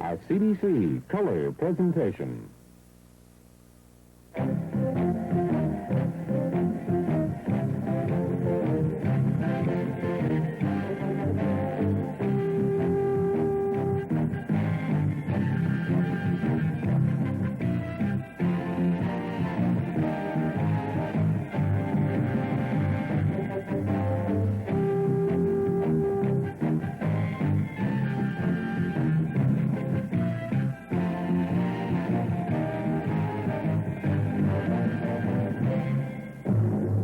a CBC color presentation.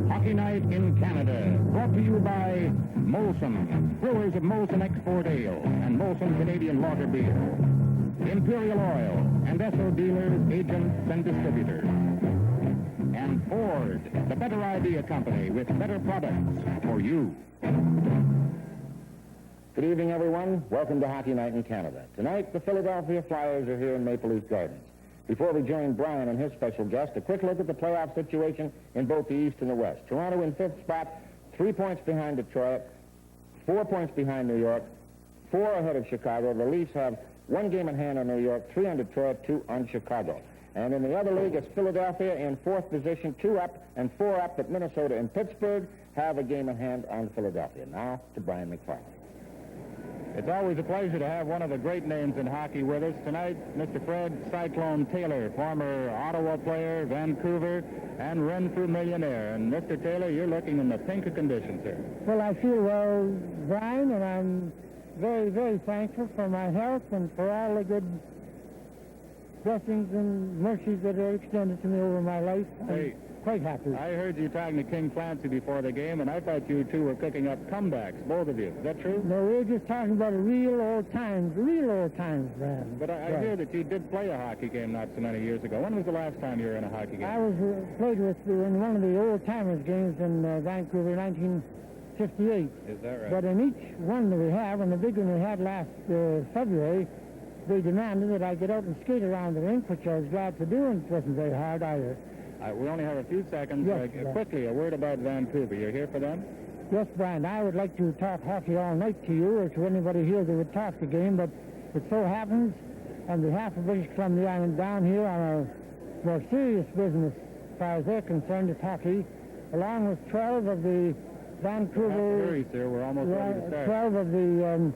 Hockey Night in Canada, brought to you by Molson, brewers of Molson Export Ale and Molson Canadian Lager Beer, Imperial Oil, and Esso dealers, agents, and distributors, and Ford, the better idea company with better products for you. Good evening, everyone. Welcome to Hockey Night in Canada. Tonight, the Philadelphia Flyers are here in Maple Leaf Gardens. Before we join Brian and his special guest, a quick look at the playoff situation in both the East and the West. Toronto in fifth spot, 3 points behind Detroit, 4 points behind New York, 4 ahead of Chicago. The Leafs have 1 game in hand on New York, 3 on Detroit, 2 on Chicago. And in the other league, it's Philadelphia in fourth position, 2 up and 4 up, but Minnesota and Pittsburgh have a game in hand on Philadelphia. Now to Brian McFarland. It's always a pleasure to have one of the great names in hockey with us. Tonight, Mr. Fred Cyclone Taylor, former Ottawa player, Vancouver, and Renfrew millionaire. And Mr. Taylor, you're looking in the pink of conditions here. Well, I feel well, Brian, and I'm very, very thankful for my health and for all the good blessings and mercies that are extended to me over my life. Hey, I'm quite happy. I heard you talking to King Clancy before the game, and I thought you two were cooking up comebacks, both of you. Is that true? No, we're just talking about real old times, Brian. But I hear that you did play a hockey game not so many years ago. When was the last time you were in a hockey game? I was played with in one of the old-timers games in Vancouver, 1958. Is that right? But in each one that we have, and the big one we had last February, they demanded that I get out and skate around the rink, which I was glad to do, and it wasn't very hard either. We only have a few seconds. Yes, quickly, a word about Vancouver. You're here for them? Yes, Brian, I would like to talk hockey all night to you or to anybody here that would talk the game, but it so happens, on behalf of British Columbia, I'm down here on a more serious business as far as they're concerned, is hockey, along with 12 of the Vancouver... Hurry, sir. We're almost ready to start. 12 of the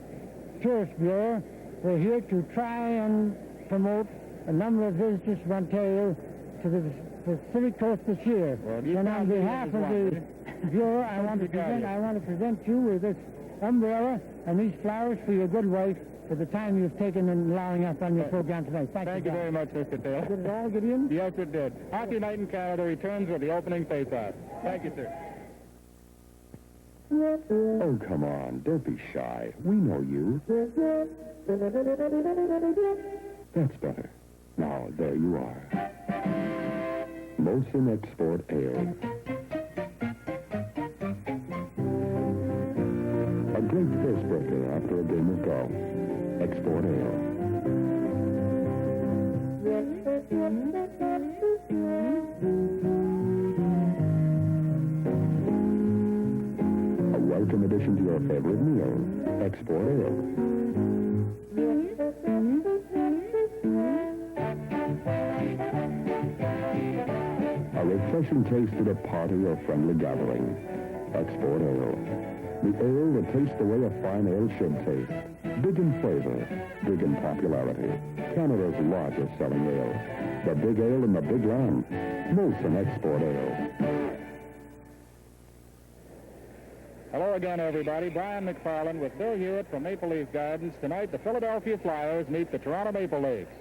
Tourist Bureau. We're here to try and promote a number of visitors from Ontario to the Pacific Coast this year. Well, and on behalf of the Bureau, I want to present you with this umbrella and these flowers for your good wife for the time you've taken in allowing us on your program tonight. Thank you very much, Mr. Taylor. Did it all get in? Yes, it did. Hockey Night in Canada returns with the opening face-off. Thank you, sir. Oh, come on. Don't be shy. We know you. That's better. Now, there you are. Molson Export Ale. A great first breaker after a game of golf. Export Ale. A welcome addition to your favorite meal. Export Ale. A refreshing taste at a party or friendly gathering. Export Ale. The ale that tastes the way a fine ale should taste. Big in flavor, big in popularity. Canada's largest selling ale. The big ale in the big land. Molson Export Ale. Hello again, everybody. Brian McFarland with Bill Hewitt from Maple Leaf Gardens. Tonight, the Philadelphia Flyers meet the Toronto Maple Leafs.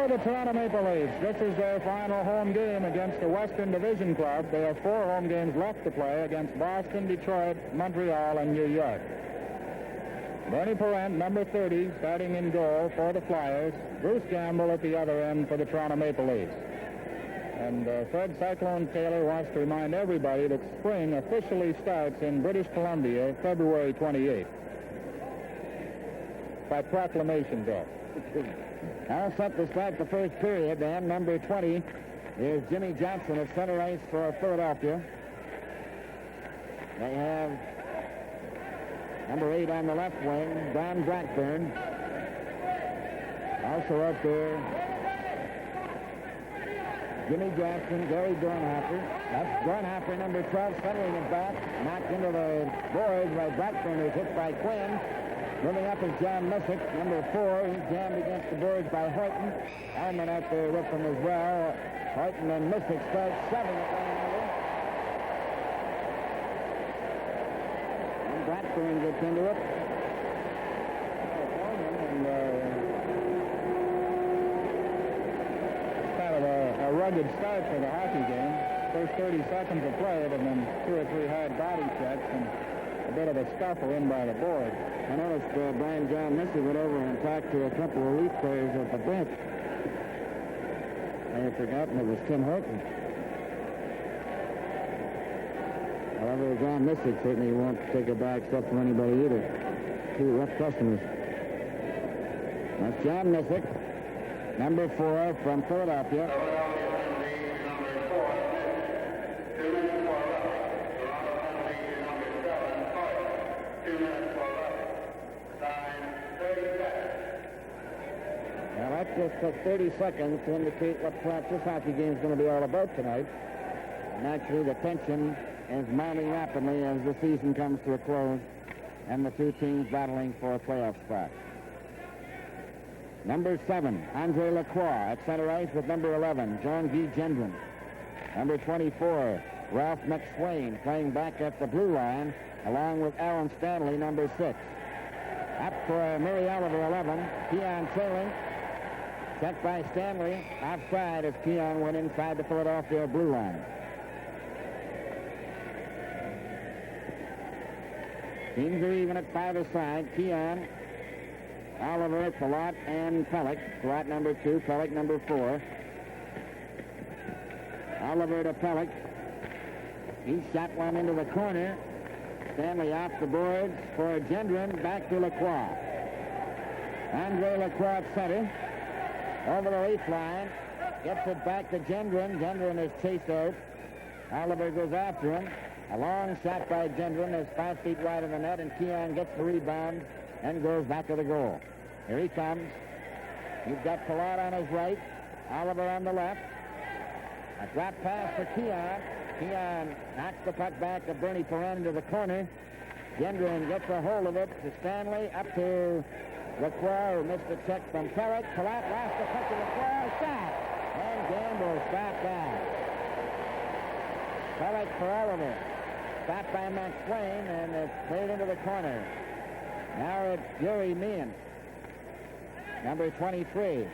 For the Toronto Maple Leafs, this is their final home game against the Western Division club. They have 4 home games left to play against Boston, Detroit, Montreal, and New York. Bernie Parent, number 30, starting in goal for the Flyers. Bruce Gamble at the other end for the Toronto Maple Leafs. And Fred Cyclone Taylor wants to remind everybody that spring officially starts in British Columbia February 28th. By proclamation, Bill. All set to start the first period, then. Number 20 is Jimmy Johnson at center ice for Philadelphia. They have number 8 on the left wing, Don Blackburn. Also up there, Jimmy Johnson, Gary Dornhofer. That's Dornhofer, number 12, centering it back. Knocked into the boards by Blackburn, who's hit by Quinn. Moving up is John Missick, number 4. He's jammed against the boards by Horton. Alman out there with him as well. Horton and Missick start shoving it one another. And Blackburn gets into it. And it's kind of a rugged start for the hockey game. First 30 seconds of play, and then 2 or 3 hard body checks and a bit of a scuffle in by the board. I noticed Brian John Missick went over and talked to a couple of Leaf players at the bench. I had forgotten it was Tim Horton. However, John Missick certainly won't take a back step from anybody either. 2 rough customers. That's John Missick, number 4 from Philadelphia. Just took 30 seconds to indicate what perhaps this hockey game is going to be all about tonight. Naturally, the tension is mounting rapidly as the season comes to a close and the 2 teams battling for a playoff spot. Number 7, Andre Lacroix at center ice with number 11, John V. Gendron. Number 24, Ralph McSwain playing back at the blue line along with Alan Stanley, number 6. Up for Murray Oliver, 11, Keon Trailing. Checked by Stanley. Offside as Keon went inside the Philadelphia blue line. Teams are even at 5 aside. Keon, Oliver, Palat, and Pellick. Palat number 2, Pellick number 4. Oliver to Pellick. He shot one into the corner. Stanley off the boards for Gendron. Back to Lacroix. Andre Lacroix at center. Over the leaf line. Gets it back to Gendron. Gendron is chased out. Oliver goes after him. A long shot by Gendron is 5 feet wide of the net, and Keon gets the rebound and goes back to the goal. Here he comes. You've got Palat on his right. Oliver on the left. A drop pass for Keon. Keon knocks the puck back to Bernie Perrin into the corner. Gendron gets a hold of it to Stanley. Up to Lacroix, who missed the check from Pellick. Palat lost the puck to Lacroix. Shot. And Gamble stopped that. Pellick for Oliver. Stopped by McSwain, and it's played into the corner. Now it's Yuri Meehan, number 23.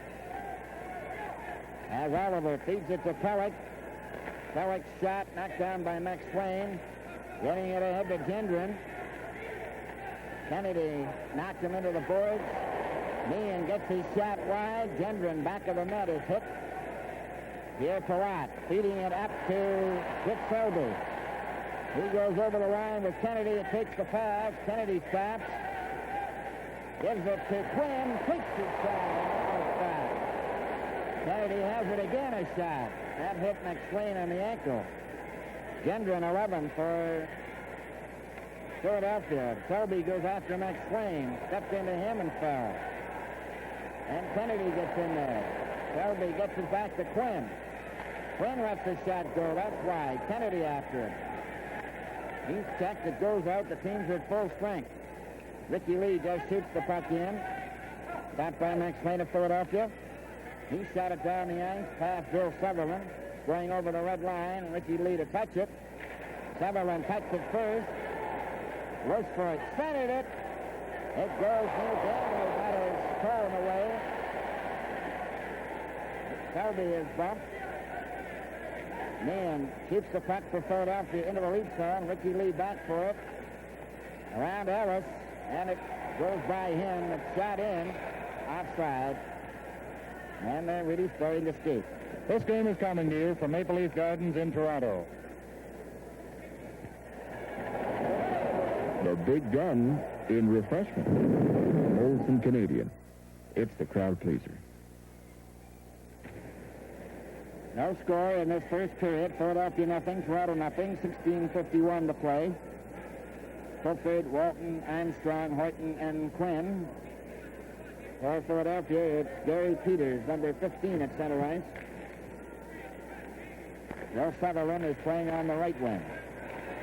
As Oliver feeds it to Pellick. Pellick's shot knocked down by McSwain. Getting it ahead to Gendron. Kennedy knocked him into the boards. Meehan gets his shot wide. Gendron, back of the net, is hit. Pierre Palat feeding it up to Dick Selby. He goes over the line with Kennedy. It takes the pass. Kennedy stops. Gives it to Quinn. Takes his shot. Kennedy has it again, a shot. That hit McSwain on the ankle. Gendron, 11 for Philadelphia. Selby goes after McSwain. Stepped into him and fell. And Kennedy gets in there. Selby gets it back to Quinn. Quinn lets the shot go. That's wide. Kennedy after it. He's checked. It goes out. The team's at full strength. Ricky Lee just shoots the puck in. Stopped by McSwain of Philadelphia. He shot it down the ice past Bill Sutherland. Going over the red line. Ricky Lee to touch it. Sutherland touched it first. Looks for it. Centered it. It goes near Gamble. Got his toe in the way. Selby is bumped. Meehan keeps the puck for Philadelphia into the lead zone. Ricky Lee back for it. Around Ellis, and it goes by him. It's shot in. Offside. And they're really starting to skate. This game is coming to you from Maple Leaf Gardens in Toronto. The big gun in refreshment. Molson Canadian. It's the crowd pleaser. No score in this first period. Philadelphia nothing, Toronto nothing. 16:51 to play. Fulford, Walton, Armstrong, Horton, and Quinn. For Philadelphia, it's Gary Peters, number 15 at center ice. Will Sutherland is playing on the right wing.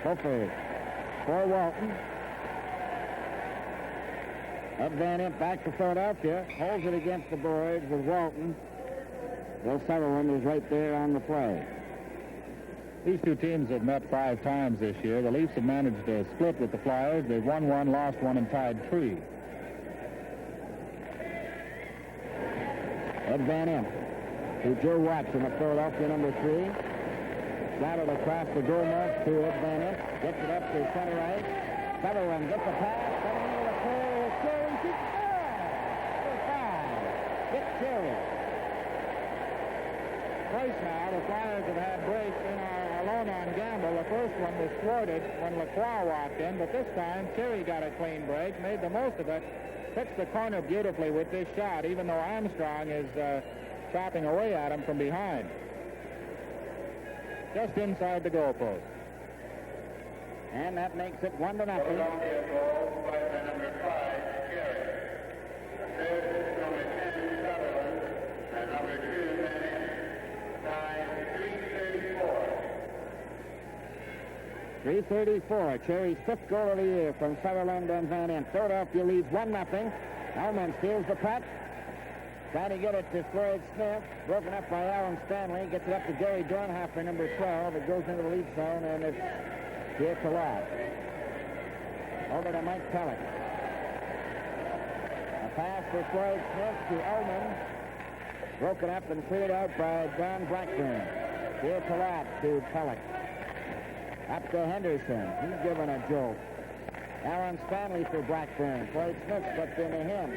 Fulford for Walton. Ed Van Impe back to Philadelphia. Holds it against the boards with Walton. Will Sutherland is right there on the play. These two teams have met 5 times this year. The Leafs have managed to split with the Flyers. They've won 1, lost 1, and tied 3. Ed Van Impe to Joe Watson of Philadelphia, number 3. Shot it across the goal mark to Ed Van Impe. Gets it up to center ice. Sutherland gets a pass. Coming into the clear. Cherry shoots. Number 5. Dick Cherry. Twice now, the Flyers have had breaks in our alone on gamble. The first one was thwarted when Lacroix walked in, but this time Cherry got a clean break, made the most of it, fixed the corner beautifully with this shot, even though Armstrong is chopping away at him from behind. Just inside the goalpost. And that makes it 1-0. .334, Cherry's 5th goal of the year from Sutherland and Van Impe. Philadelphia leads 1-0. Hellman steals the puck. Trying to get it to Floyd Smith. Broken up by Alan Stanley. Gets it up to Gary Dornhofer, number 12. It goes into the lead zone, and it's here to last. Over to Mike Pellick. A pass for Floyd Smith to Ullman. Broken up and cleared out by Don Blackburn. Here to last to Pellick. Up to Henderson. He's given a jolt. Alan Stanley for Blackburn. Floyd Smith stepped into him.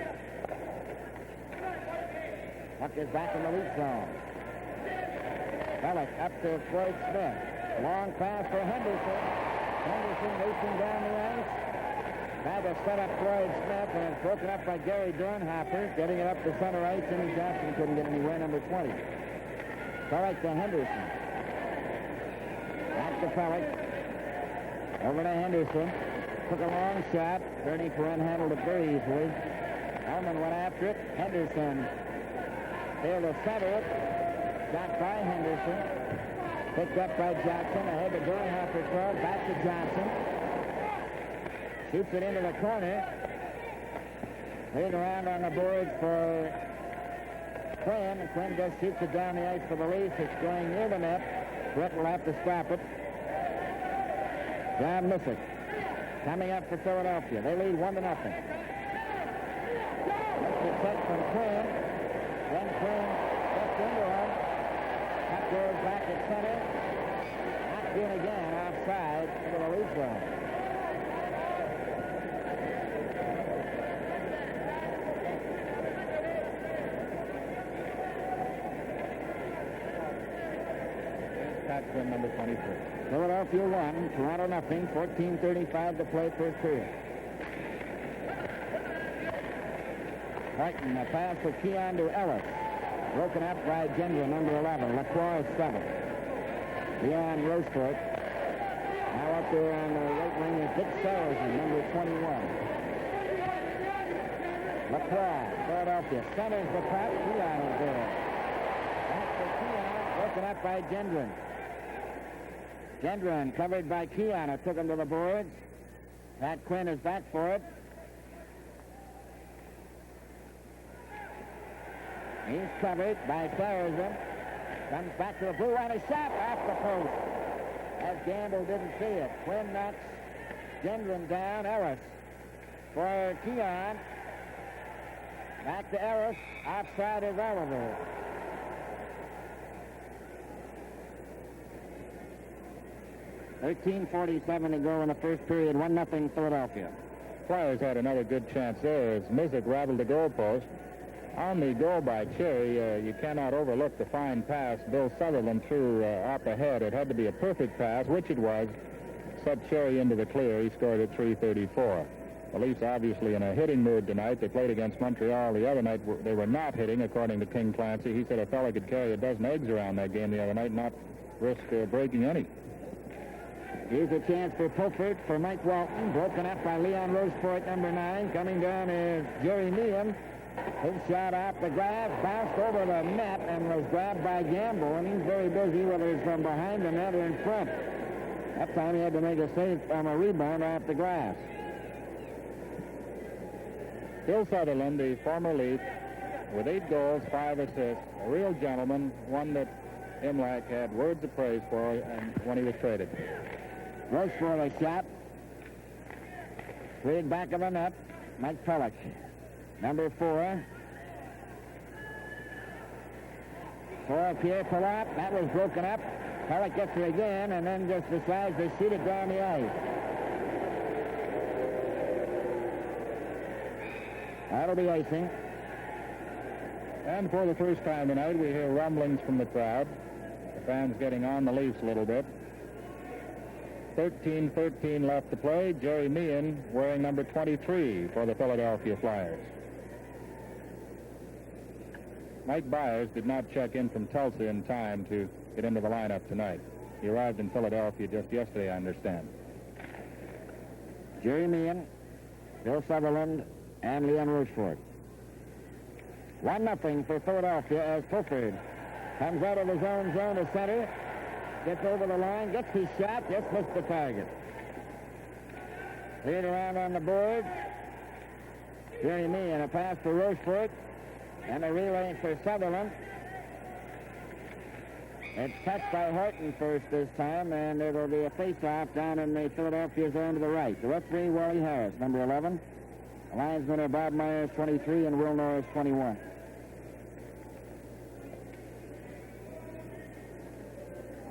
Puck is back in the lead zone. Pellick up to Floyd Smith. Long pass for Henderson. Henderson racing down the ice. Tried to set up Floyd Smith, and it's broken up by Gary Dornhofer. Getting it up to center ice. Jimmy Johnson couldn't get anywhere, number 20. Pellick to Henderson. Back to Pellick. Over to Henderson. Took a long shot. Bernie Perrin handled it very easily. Ullman went after it. Henderson failed to center it. Shot by Henderson. Picked up by Jackson. Ahead to Dornhofer 12. Back to Johnson. Shoots it into the corner. Cleared around on the boards for Quinn. And Quinn just shoots it down the ice for the Leafs. It's going near the net. Brett will have to stop it. John Missick coming up for Philadelphia. They lead 1-0. It's set from Quinn. Then Quinn steps into him. Puck goes back at center. Knocked in again offside into the lead zone. Paxton, number 23. Philadelphia 1, Toronto nothing. 14:35 to play first period. Horton, a pass for Keon to Ellis. Broken up by Gendron, number 11. Lacroix 7. Leon Rosefort. Now up there on the right wing is Dick Sarrazin, number 21. Lacroix, Philadelphia, centers the puck. Keon is there. Back for Keon, broken up by Gendron. Gendron covered by Keon. It took him to the boards. Pat Quinn is back for it. He's covered by Sarrazin. Comes back to the blue line. A shot off the post. As Gamble didn't see it. Quinn knocks Gendron down. Ellis for Keon. Back to Ellis. Offside is Oliver. 13:47 to go in the first period. 1-0 Philadelphia. Flyers had another good chance there as Mizik rattled the goalpost. On the goal by Cherry, you cannot overlook the fine pass Bill Sutherland threw up ahead. It had to be a perfect pass, which it was. Set Cherry into the clear. He scored at 3:34. The Leafs obviously in a hitting mood tonight. They played against Montreal the other night. They were not hitting, according to King Clancy. He said a fella could carry a dozen eggs around that game the other night, not risk breaking any. Here's a chance for Pulford for Mike Walton. Broken up by Leon Roseport, number 9. Coming down is Jerry Meehan. His shot off the glass, bounced over the net, and was grabbed by Gamble. And he's very busy, whether it's from behind the net or in front. That time he had to make a save from a rebound off the glass. Bill Sutherland, the former Leaf, with 8 goals, 5 assists, a real gentleman, one that Imlach had words of praise for when he was traded. Roseport a shot. Cleared back of the net. Mike Pellick. Number 4. For Pierre Palat. That was broken up. Pellick gets it again and then just decides to shoot it down the ice. That'll be icing. And for the first time tonight, we hear rumblings from the crowd. The fans getting on the Leafs a little bit. 13:13 left to play. Jerry Meehan wearing number 23 for the Philadelphia Flyers. Mike Byers did not check in from Tulsa in time to get into the lineup tonight. He arrived in Philadelphia just yesterday, I understand. Jerry Meehan, Bill Sutherland, and Leon Roseport. 1-0 for Philadelphia as Pulford comes out of his own zone to center. Gets over the line, gets his shot, just missed the target. Cleared around on the board. Jerry Meehan, a pass for Roseport, and a relay for Sutherland. It's touched by Horton first this time, and it'll be a face-off down in the Philadelphia zone to the right. The referee, Wally Harris, number 11. The linesmen are Bob Myers, 23, and Will Norris, 21.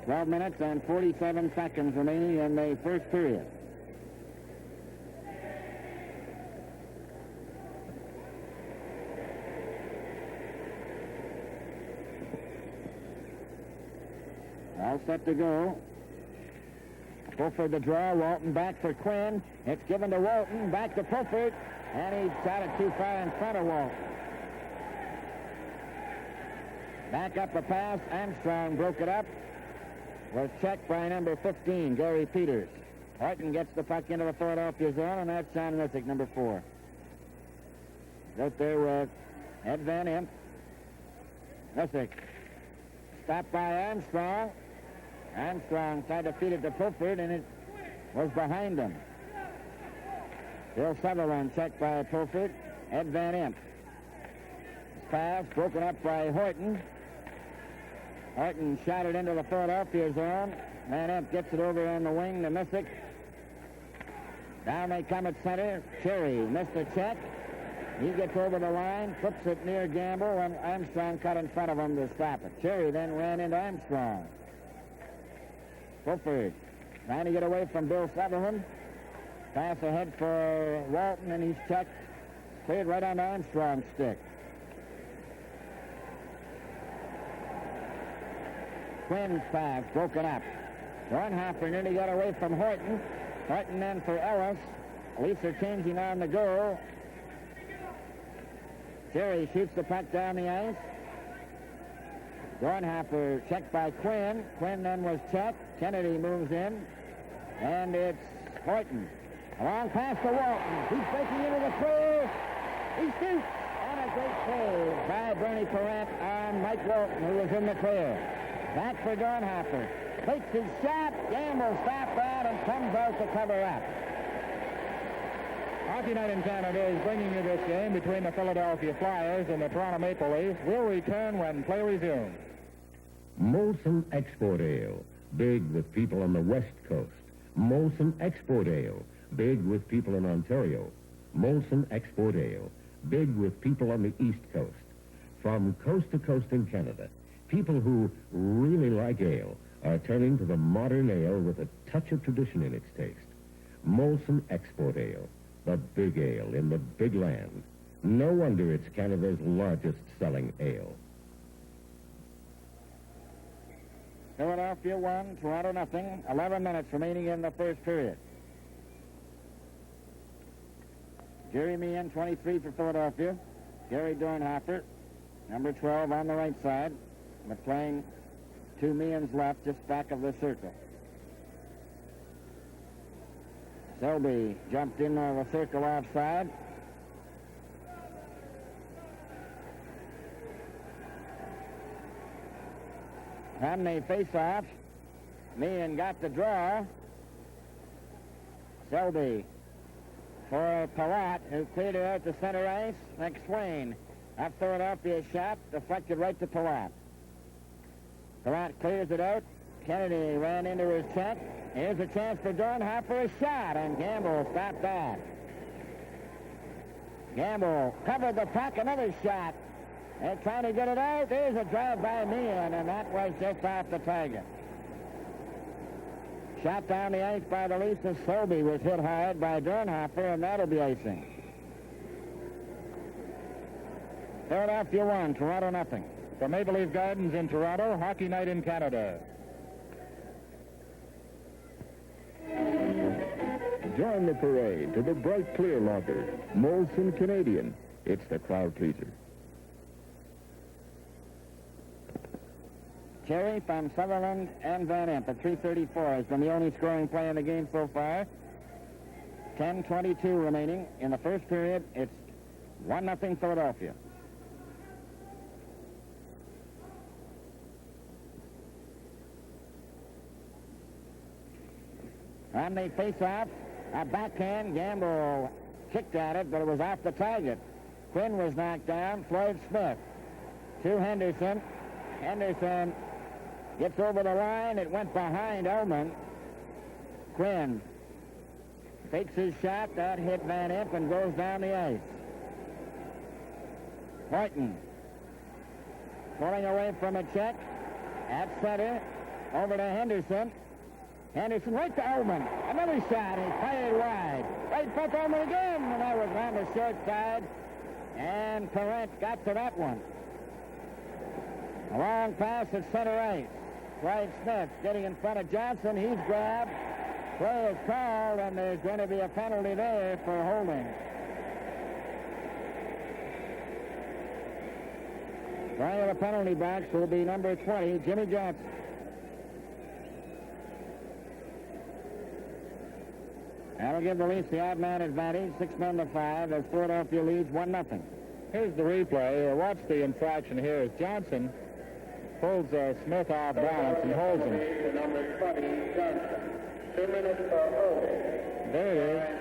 Twelve minutes and 47 seconds remaining in the first period. All set to go. Pulford the draw. Walton back for Quinn. It's given to Walton. Back to Pulford. And he shot it too far in front of Walton. Back up the pass. Armstrong broke it up. Was checked by number 15, Gary Peters. Horton gets the puck into the Philadelphia zone, and that's John Mizik, number 4. Right there with Ed Van Imp. Mizik. Stopped by Armstrong. Armstrong tried to feed it to Pulford, and it was behind him. Bill Sutherland checked by Pulford. Ed Van Imp. His pass broken up by Horton. Horton shot it into the Philadelphia zone. Van Imp gets it over on the wing to Mizik. Down they come at center. Cherry missed a check. He gets over the line, flips it near Gamble, and Armstrong cut in front of him to stop it. Cherry then ran into Armstrong. Pulford trying to get away from Bill Sutherland. Pass ahead for Walton, and he's checked. Cleared right on Armstrong's stick. Quinn's pass broken up. Dornhofer nearly got away from Horton. Horton then for Ellis. Leafs are changing on the goal. Cherry shoots the puck down the ice. Dornhofer checked by Quinn. Quinn then was checked. Kennedy moves in. And it's Horton. A long pass to Walton. He's breaking into the clear. He shoots. And a great save by Bernie Parent on Mike Walton, who was in the clear. Back for Dornhofer. Takes his shot. Gamble stopped that and comes out to cover up. Hockey Night in Canada is bringing you this game between the Philadelphia Flyers and the Toronto Maple Leafs. We'll return when play resumes. Molson Export Ale, big with people on the West Coast. Molson Export Ale, big with people in Ontario. Molson Export Ale, big with people on the East Coast. From coast to coast in Canada, people who really like ale are turning to the modern ale with a touch of tradition in its taste. Molson Export Ale, the big ale in the big land. No wonder it's Canada's largest selling ale. Philadelphia 1, Toronto nothing. 11 minutes remaining in the first period. Jerry Meehan, 23 for Philadelphia. Gary Dornhofer, number 12 on the right side, but playing to Meehan's left, just back of the circle. Selby jumped in the circle offside. On the face-off, Meehan got the draw. Selby for Palat, who cleared it out to center ice. Next Swain. That Philadelphia shot deflected right to Palat. Palat clears it out. Kennedy ran into his check. Here's a chance for Dornhofer, a shot, and Gamble stopped that. Gamble covered the puck, another shot. They're trying to get it out. There's a drive by Meehan, and that was just off the target. Shot down the ice by the Leafs, and Selby was hit hard by Dornhofer, and that'll be icing. Philadelphia 1, Toronto nothing. From Maple Leaf Gardens in Toronto, Hockey Night in Canada. Join the parade to the bright clear lager, Molson Canadian. It's the crowd pleaser. Cherry from Sutherland and Van Imp at 3:34 has been the only scoring play in the game so far. 10:22 remaining in the first period. It's 1-0 Philadelphia. On the face-off, a backhand. Gamble kicked at it, but it was off the target. Quinn was knocked down. Floyd Smith to Henderson. Henderson gets over the line. It went behind Ullman. Quinn takes his shot. That hit Van Imp and goes down the ice. Horton pulling away from a check. At center. Over to Henderson. Henderson right to Ullman. Another shot. He fired wide. Right foot Ullman again. And that was on the short side. And Parent got to that one. A long pass at center ice. Clyde Smith getting in front of Johnson. He's grabbed. Play is called, and there's going to be a penalty there for holding. Trying to the penalty box will be number 20, Jimmy Johnson. That'll give the Leafs the odd man advantage, 6-5, as Philadelphia leads 1-0. Here's the replay. Watch the infraction here as Johnson pulls Smith off balance and holds him. Number 20, Johnson. 2 minutes for holding. There it is.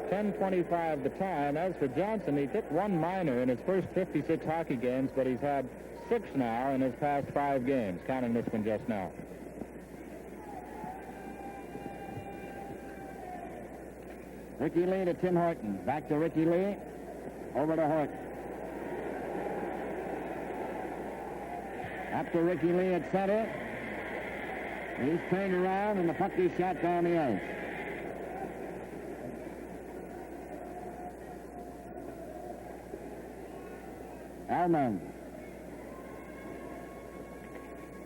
10:25 the time. As for Johnson, he took one minor in his first 56 hockey games, but he's had 6 now in his past 5 games, counting this one just now. Ricky Lee to Tim Horton. Back to Ricky Lee. Over to Horton. Up to Ricky Lee at center. He's turned around, and the puck is shot down the ice. Ullman.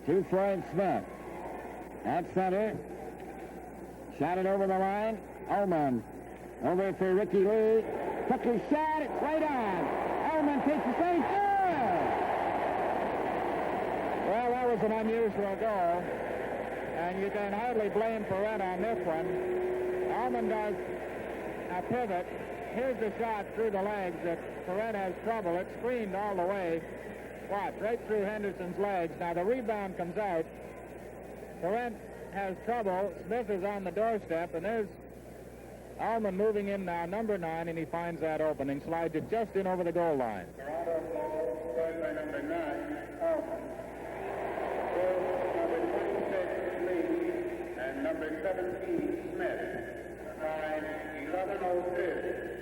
To Floyd Smith. At center. Shot it over the line. Ullman. Over for Ricky Lee. Took his shot. It's right on. Ullman takes the save. Well, that was an unusual goal, and you can hardly blame Perrette on this one. Ullman does a pivot. Here's the shot through the legs that Perrette has trouble. It's screened all the way. Watch, right through Henderson's legs. Now the rebound comes out. Perrette has trouble. Smith is on the doorstep, and there's Ullman moving in now, number 9, and he finds that opening. Slides it just in over the goal line. Toronto goal scored by number 9, Ullman. Number 26, Lee, and number 17, Smith. Time 11:02.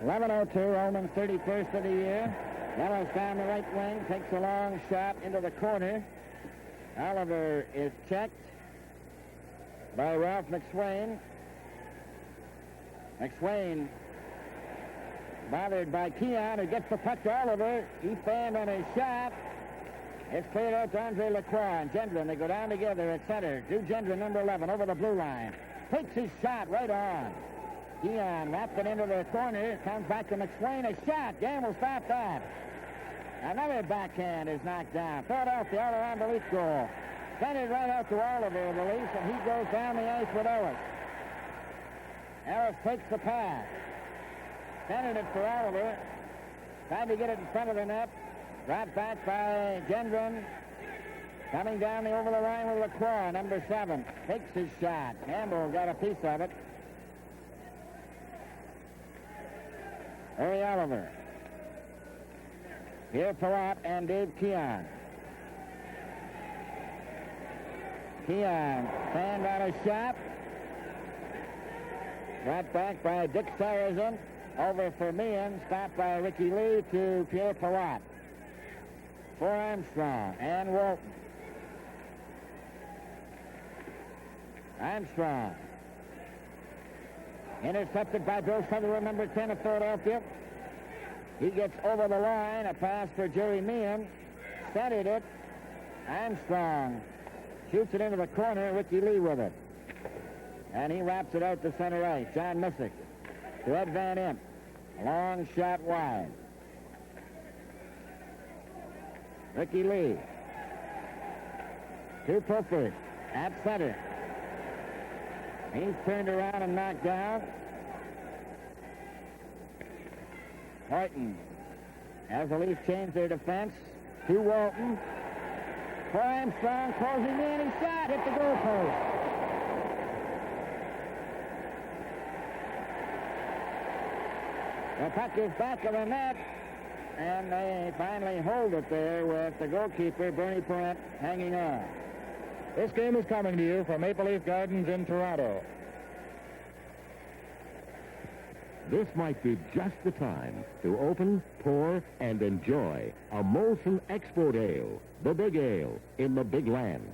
11:02, Ullman's 31st of the year. Yellow's down the right wing, takes a long shot into the corner. Oliver is checked by Ralph McSwain. McSwain bothered by Keon, who gets the puck to Oliver. He failed on his shot. It's cleared out to Andre Lacroix and Gendron. They go down together at center. Drew Gendron, number 11, over the blue line. Takes his shot right on. Keon wrapped it into the corner. Comes back to McSwain. A shot. Game will stop that. Another backhand is knocked down. Philadelphia all around the leaf goal. Sent it right out to Oliver, the release, and he goes down the ice with Ellis. Ellis takes the pass. Sent it for Oliver. Tried to get it in front of the net. Brought back by Gendron. Coming down the over the line with Lacroix, number 7. Takes his shot. Campbell got a piece of it. Harry Oliver. Pierre Palat and Dave Keon. Keon fanned on a shot. Brought back by Dick Sarrazin. Over for Meehan. Stopped by Ricky Lee to Pierre Palat. For Armstrong and Walton. Armstrong. Intercepted by Bill Sutherland, number 10 of Philadelphia. He gets over the line. A pass for Jerry Meehan. Centered it. Armstrong shoots it into the corner. Ricky Lee with it. And he wraps it out to center ice. John Missick to Ed Van Imp. Long shot wide. Ricky Lee to Pulford at center. He's turned around and knocked down. Horton, as the Leafs change their defense, to Walton. For Armstrong, closing in, he shot, hit the goalpost. The puck is back of the net, and they finally hold it there with the goalkeeper, Bernie Parent, hanging on. This game is coming to you from Maple Leaf Gardens in Toronto. This might be just the time to open, pour, and enjoy a Molson Export Ale, the big ale in the big land.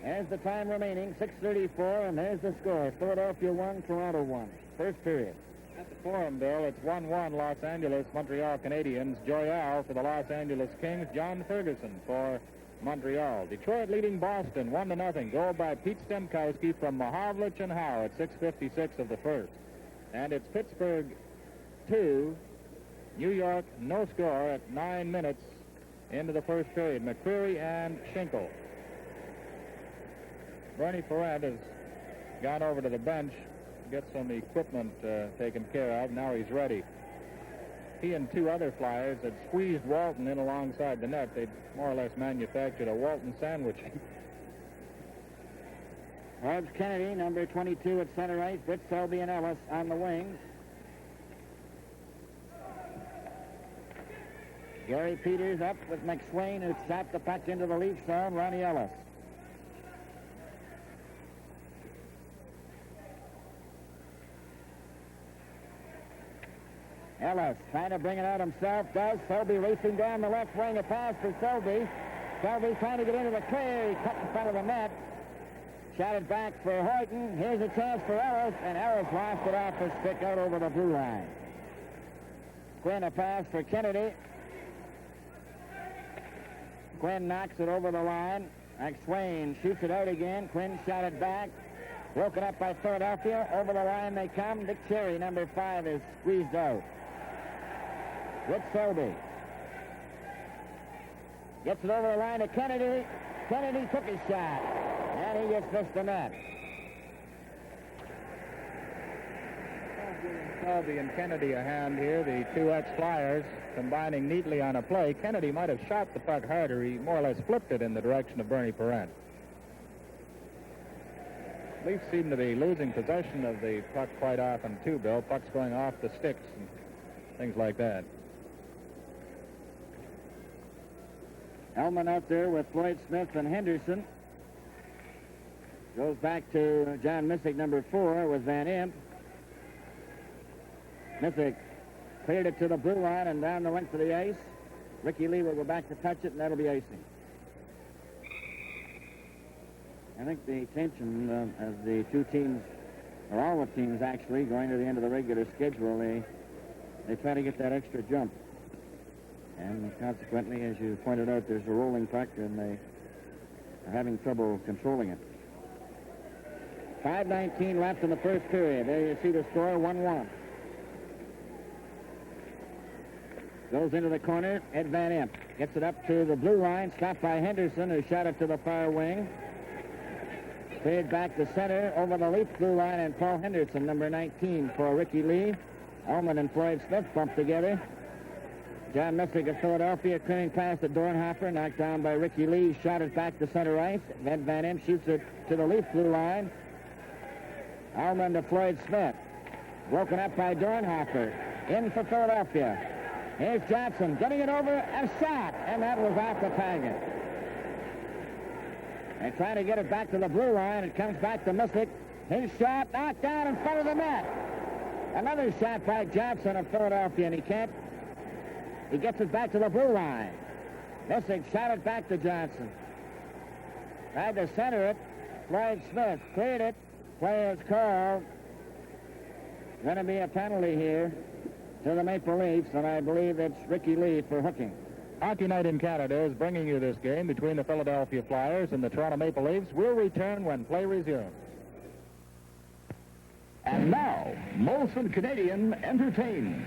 There's the time remaining, 6:34, and there's the score. Philadelphia 1, Toronto 1. First period. At the Forum, Bill, it's 1-1 Los Angeles, Montreal Canadiens. Joyal for the Los Angeles Kings. John Ferguson for Montreal. Detroit leading Boston 1-0. Goal by Pete Stemkowski from Mahovlich and Howe at 6:56 of the first. And it's Pittsburgh 2, New York no score at 9 minutes into the first period. McCreary and Schinkel. Bernie Parent has gone over to the bench, get some equipment taken care of. Now he's ready. He and 2 other Flyers had squeezed Walton in alongside the net. They'd more or less manufactured a Walton sandwich. Hobbs Kennedy, number 22 at center ice. Britt Selby and Ellis on the wings. Gary Peters up with McSwain, who shot the puck into the Leaf zone. Ronnie Ellis. Ellis trying to bring it out himself. Does. Selby racing down the left wing. A pass for Selby. Selby trying to get into the clear. He cut in front of the net. Shot it back for Horton. Here's a chance for Ellis, and Ellis lost it off his stick out over the blue line. Quinn a pass for Kennedy. Quinn knocks it over the line. McSwain shoots it out again. Quinn shot it back. Broken up by Philadelphia. Over the line they come. Dick Cherry, number 5, is squeezed out. With Selby. Gets it over the line to Kennedy. Kennedy took his shot. And he just missed the net. Selby and Kennedy a hand here. The 2 ex-Flyers combining neatly on a play. Kennedy might have shot the puck harder. He more or less flipped it in the direction of Bernie Parent. Leafs seem to be losing possession of the puck quite often, too, Bill. Pucks going off the sticks and things like that. Hellman out there with Floyd Smith and Henderson. Goes back to John Missick, number 4, with Van Imp. Missick cleared it to the blue line and down the length of the ice. Ricky Lee will go back to touch it, and that'll be icing. I think the tension as the two teams, or all the teams actually, going to the end of the regular schedule, they try to get that extra jump. And consequently, as you pointed out, there's a rolling puck, and they are having trouble controlling it. 5:19 left in the first period. There you see the score, 1-1. Goes into the corner. Ed Van Imp gets it up to the blue line. Stopped by Henderson, who shot it to the far wing. Cleared back to center over the Leaf blue line, and Paul Henderson, number 19, for Ricky Lee. Ullman and Floyd Smith bumped together. John Missick of Philadelphia clearing past the Dornhofer, knocked down by Ricky Lee. Shot it back to center ice. Ed Van Imp shoots it to the Leaf blue line. Ullman to Floyd Smith. Broken up by Dornhofer. In for Philadelphia. Here's Johnson getting it over, a shot, and that was off the target. They're trying to get it back to the blue line. It comes back to Missick. His shot knocked down in front of the net. Another shot by Johnson of Philadelphia, and he can't. He gets it back to the blue line. Missick shot it back to Johnson. Tried to center it. Floyd Smith cleared it. Players called. Going to be a penalty here to the Maple Leafs, and I believe it's Ricky Lee for hooking. Hockey Night in Canada is bringing you this game between the Philadelphia Flyers and the Toronto Maple Leafs. We'll return when play resumes. And now, Molson Canadian entertains.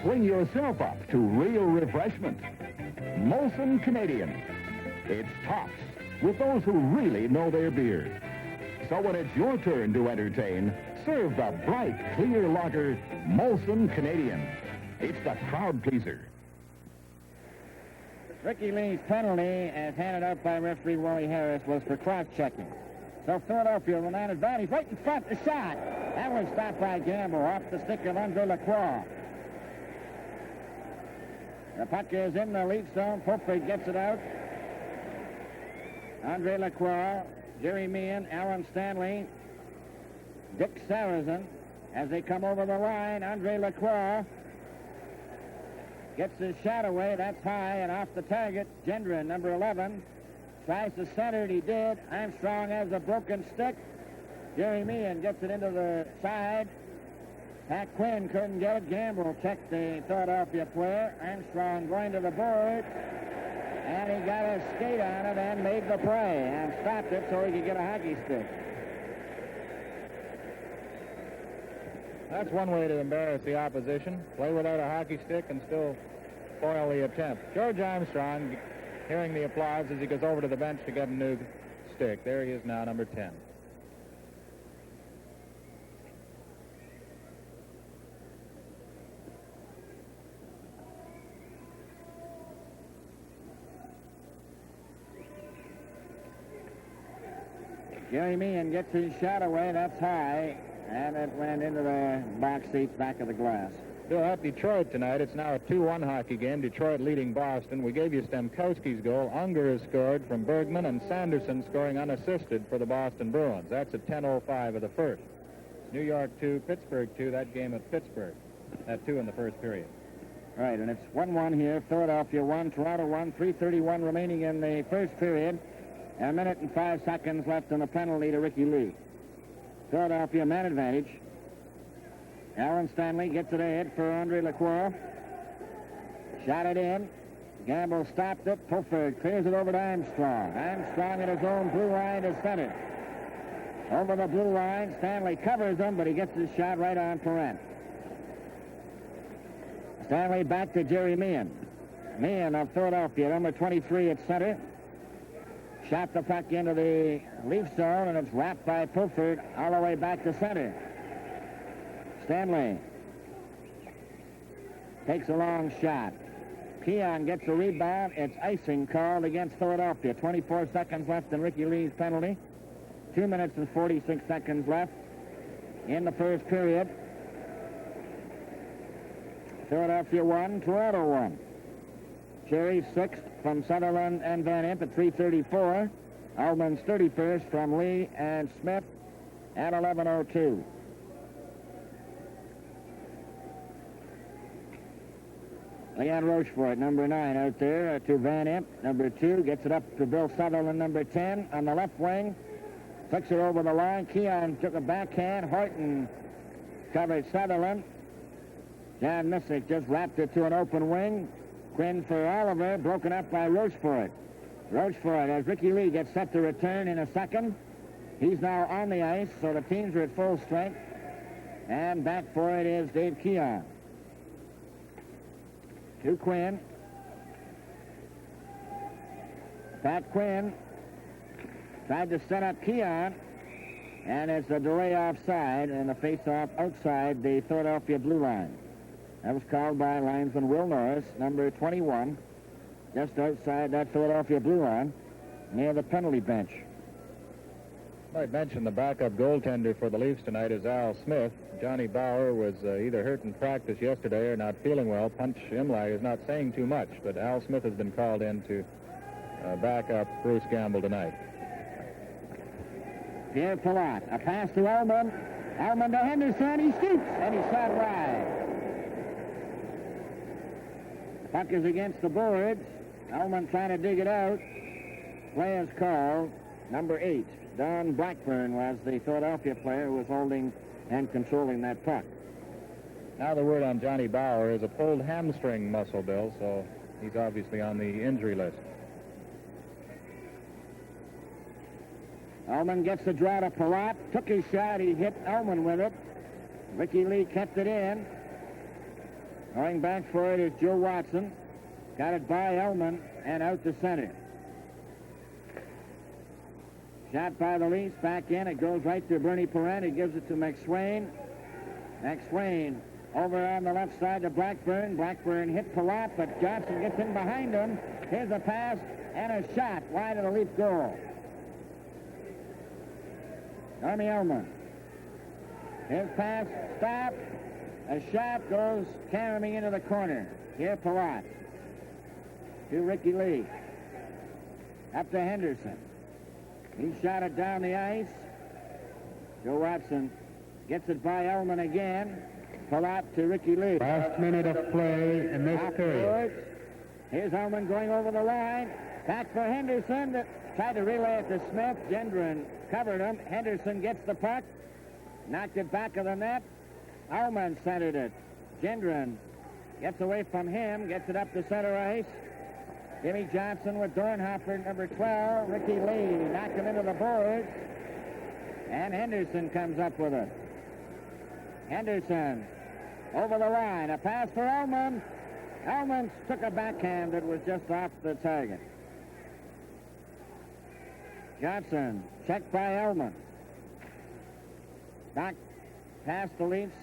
Swing yourself up to real refreshment. Molson Canadian. It's tops with those who really know their beer. So when it's your turn to entertain, serve the bright, clear lager, Molson Canadian. It's the crowd pleaser. Ricky Lee's penalty, as handed out by referee Wally Harris, was for cross-checking. So Philadelphia with an advantage right in front. The shot. That was stopped by Gamble off the stick of Andre Lacroix. The puck is in the Leaf zone. Popford gets it out. Andre Lacroix, Jerry Meehan, Alan Stanley, Dick Sarrazin. As they come over the line, Andre Lacroix gets his shot away. That's high and off the target. Gendron, number 11, tries to center it. He did. Armstrong has a broken stick. Jerry Meehan gets it into the side. Pat Quinn couldn't get it. Gamble checked the Philadelphia player. Armstrong going to the board. And he got a skate on it and made the play and stopped it so he could get a hockey stick. That's one way to embarrass the opposition. Play without a hockey stick and still foil the attempt. George Armstrong, hearing the applause as he goes over to the bench to get a new stick. There he is now, number 10. Jerry Meehan gets his shot away. That's high. And it went into the box seats back of the glass. Still at Detroit tonight. It's now a 2-1 hockey game. Detroit leading Boston. We gave you Stemkowski's goal. Unger has scored from Bergman, and Sanderson scoring unassisted for the Boston Bruins. That's at 10:05 of the first. New York 2, Pittsburgh 2. That game at Pittsburgh. At 2 in the first period. Right, and it's 1-1 here. Philadelphia 1, Toronto 1, 3:31 remaining in the first period. And a minute and 5 seconds left on the penalty to Ricky Lee. Philadelphia man advantage. Alan Stanley gets it ahead for Andre Lacroix. Shot it in. Gamble stopped it. Pulford clears it over to Armstrong. Armstrong at his own blue line to center. Over the blue line, Stanley covers him, but he gets his shot right on Parent. Stanley back to Jerry Meehan. Meehan of Philadelphia, number 23 at center. Shot the puck into the Leaf zone, and it's wrapped by Pulford all the way back to center. Stanley takes a long shot. Keon gets a rebound. It's icing called against Philadelphia. 24 seconds left in Ricky Lee's penalty. 2 minutes and 46 seconds left in the first period. Philadelphia 1, Toronto 1. Cherry 6th from Sutherland and Van Imp at 3:34. Ullman's 31st from Lee and Smith at 11:02. Leon Rochefort, number 9, out there to Van Imp, number 2. Gets it up to Bill Sutherland, number 10, on the left wing. Flicks it over the line. Keon took a backhand. Horton covered Sutherland. John Missick just wrapped it to an open wing. Quinn for Oliver, broken up by Rochefort. Rochefort, as Ricky Lee gets set to return in a second. He's now on the ice, so the teams are at full strength. And back for it is Dave Keon. To Quinn. Pat Quinn tried to set up Keon, and it's a delay offside and a face-off outside the Philadelphia blue line. That was called by linesman Will Norris, number 21, just outside that Philadelphia blue line, near the penalty bench. I might mention the backup goaltender for the Leafs tonight is Al Smith. Johnny Bauer was either hurt in practice yesterday or not feeling well. Punch Imlay is not saying too much, but Al Smith has been called in to back up Bruce Gamble tonight. Pierre Palat, a pass to Elman. Elman to Henderson. He shoots, and he shot wide. Puck is against the boards. Elman trying to dig it out. Play is called. Number 8, Don Blackburn, was the Philadelphia player who was holding and controlling that puck. Now the word on Johnny Bauer is a pulled hamstring muscle, Bill, so he's obviously on the injury list. Elman gets the draw to Palat. Took his shot. He hit Elman with it. Ricky Lee kept it in. Going back for it is Joe Watson. Got it by Elman and out to center. Shot by the Leafs, back in. It goes right to Bernie Parent. He gives it to McSwain. McSwain over on the left side to Blackburn. Blackburn hit Palat, but Johnson gets in behind him. Here's a pass and a shot wide of the Leaf goal. Army Elman. His pass stopped. A shot goes carrying into the corner. Here Palat. To Ricky Lee. Up to Henderson. He shot it down the ice. Joe Watson gets it by Elman again. Palat to Ricky Lee. Last minute of play in this period. Here's Elman going over the line. Back for Henderson. Tried to relay it to Smith. Gendron covered him. Henderson gets the puck. Knocked it back of the net. Elman centered it. Gendron gets away from him. Gets it up to center ice. Jimmy Johnson with Dornhopper, number 12. Ricky Lee knocked him into the boards. And Henderson comes up with it. Henderson over the line. A pass for Elman. Elman took a backhand that was just off the target. Johnson checked by Elman. Knocked past the Leafs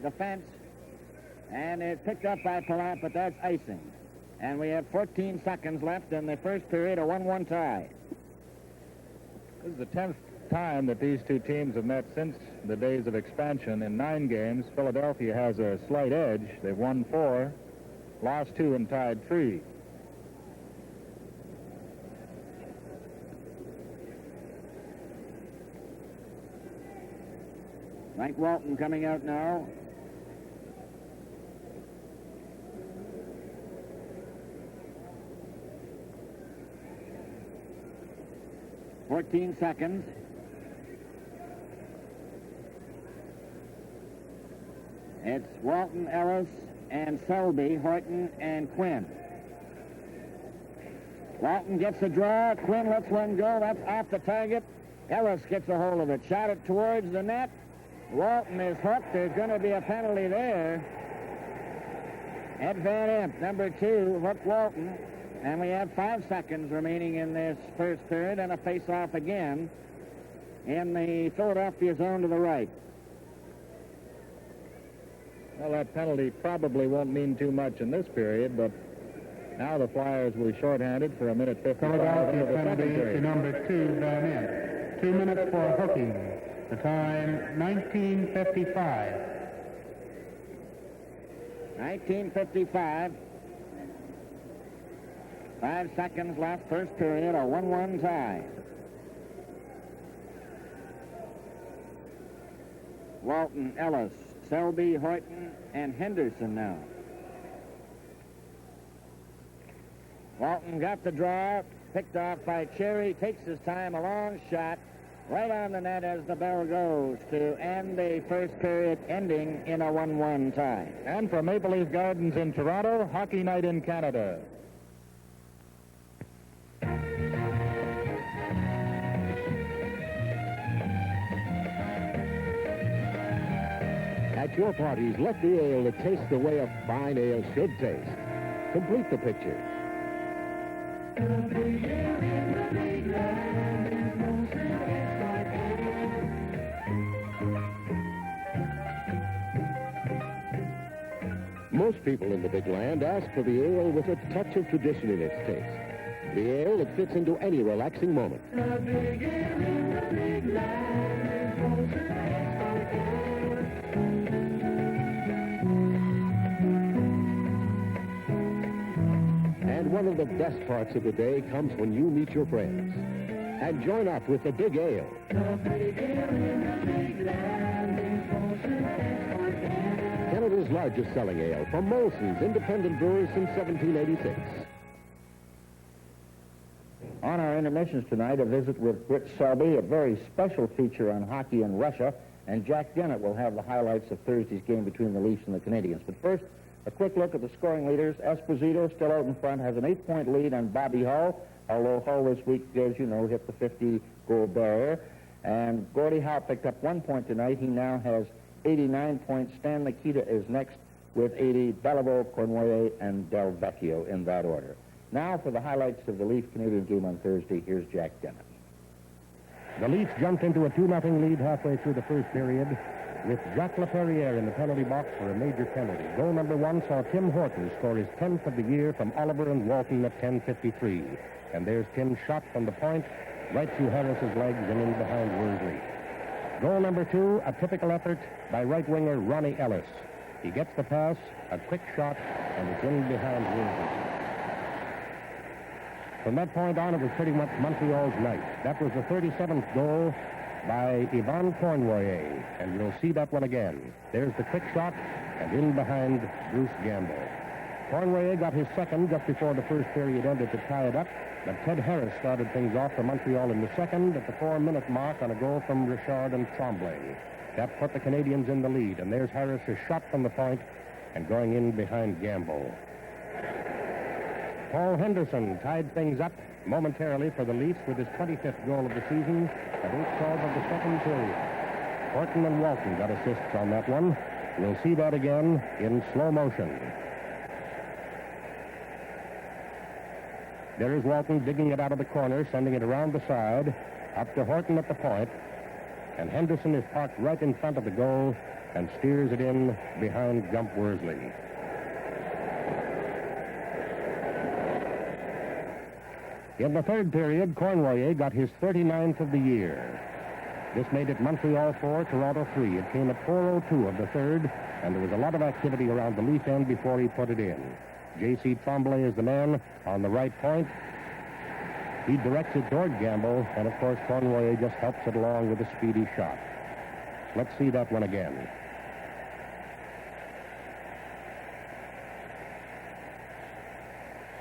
defense. And it's picked up by Palat, but that's icing. And we have 14 seconds left in the first period, a 1-1 tie. This is the 10th time that these two teams have met since the days of expansion. In 9 games, Philadelphia has a slight edge. They've won 4, lost 2, and tied 3. Mike Walton coming out now. $14 seconds. It's Walton, Ellis, and Selby, Horton, and Quinn. Walton gets the draw. Quinn lets one go. That's off the target. Ellis gets a hold of it. Shot it towards the net. Walton is hooked. There's going to be a penalty there. Ed Van Imp, number 2, hooked Walton. And we have 5 seconds remaining in this first period and a face-off again in the Philadelphia zone to the right. Well, that penalty probably won't mean too much in this period, but now the Flyers will be shorthanded for a minute 55. Philadelphia penalty to number 2, Van Imp. 2 minutes for hooking. The time, 19:55. 19:55. 5 seconds left, first period, a 1-1 tie. Walton, Ellis, Selby, Horton, and Henderson now. Walton got the draw, picked off by Cherry, takes his time, a long shot, right on the net as the bell goes to end the first period, ending in a 1-1 tie. And from Maple Leaf Gardens in Toronto, Hockey Night in Canada. At your parties, let the ale that tastes the way a fine ale should taste. Complete the picture. Most people in the big land ask for the ale with a touch of tradition in its taste. The ale that fits into any relaxing moment. And one of the best parts of the day comes when you meet your friends and join up with the Big Ale. Canada's largest selling ale from Molson's independent brewers since 1786. On our intermissions tonight, a visit with Rich Selby, a very special feature on hockey in Russia, and Jack Dennett will have the highlights of Thursday's game between the Leafs and the Canadiens. But first, a quick look at the scoring leaders. Esposito, still out in front, has an 8-point lead on Bobby Hull, although Hull this week, as you know, hit the 50-goal barrier. And Gordie Howe picked up 1 point tonight. He now has 89 points. Stan Nikita is next with 80. Beliveau, Cornoyer, and Del Vecchio in that order. Now for the highlights of the Leaf-Canadian game on Thursday, here's Jack Dennett. The Leafs jumped into a 2-0 lead halfway through the first period with Jacques Laperriere in the penalty box for a major penalty. Goal number 1 saw Tim Horton score his 10th of the year from Oliver and Walton at 10:53. And there's Tim's shot from the point, right through Harris's legs and in behind Worsley. Goal number 2, a typical effort by right winger Ronnie Ellis. He gets the pass, a quick shot, and it's in behind Worsley. From that point on, it was pretty much Montreal's night. That was the 37th goal by Yvan Cornoyer, and you'll see that one again. There's the quick shot, and in behind Bruce Gamble. Cornoyer got his second just before the first period ended to tie it up, but Ted Harris started things off for Montreal in the second at the 4-minute mark on a goal from Richard and Tremblay. That put the Canadians in the lead, and there's Harris' shot from the point and going in behind Gamble. Paul Henderson tied things up momentarily for the Leafs with his 25th goal of the season at 8:12 of the second period. Horton and Walton got assists on that one. We'll see that again in slow motion. There is Walton digging it out of the corner, sending it around the side, up to Horton at the point, and Henderson is parked right in front of the goal and steers it in behind Gump Worsley. In the third period, Cornoyer got his 39th of the year. This made it Montreal 4, Toronto 3. It came at 4:02 of the third, and there was a lot of activity around the Leaf end before he put it in. J.C. Tremblay is the man on the right point. He directs it toward Gamble, and of course Cornoyer just helps it along with a speedy shot. Let's see that one again.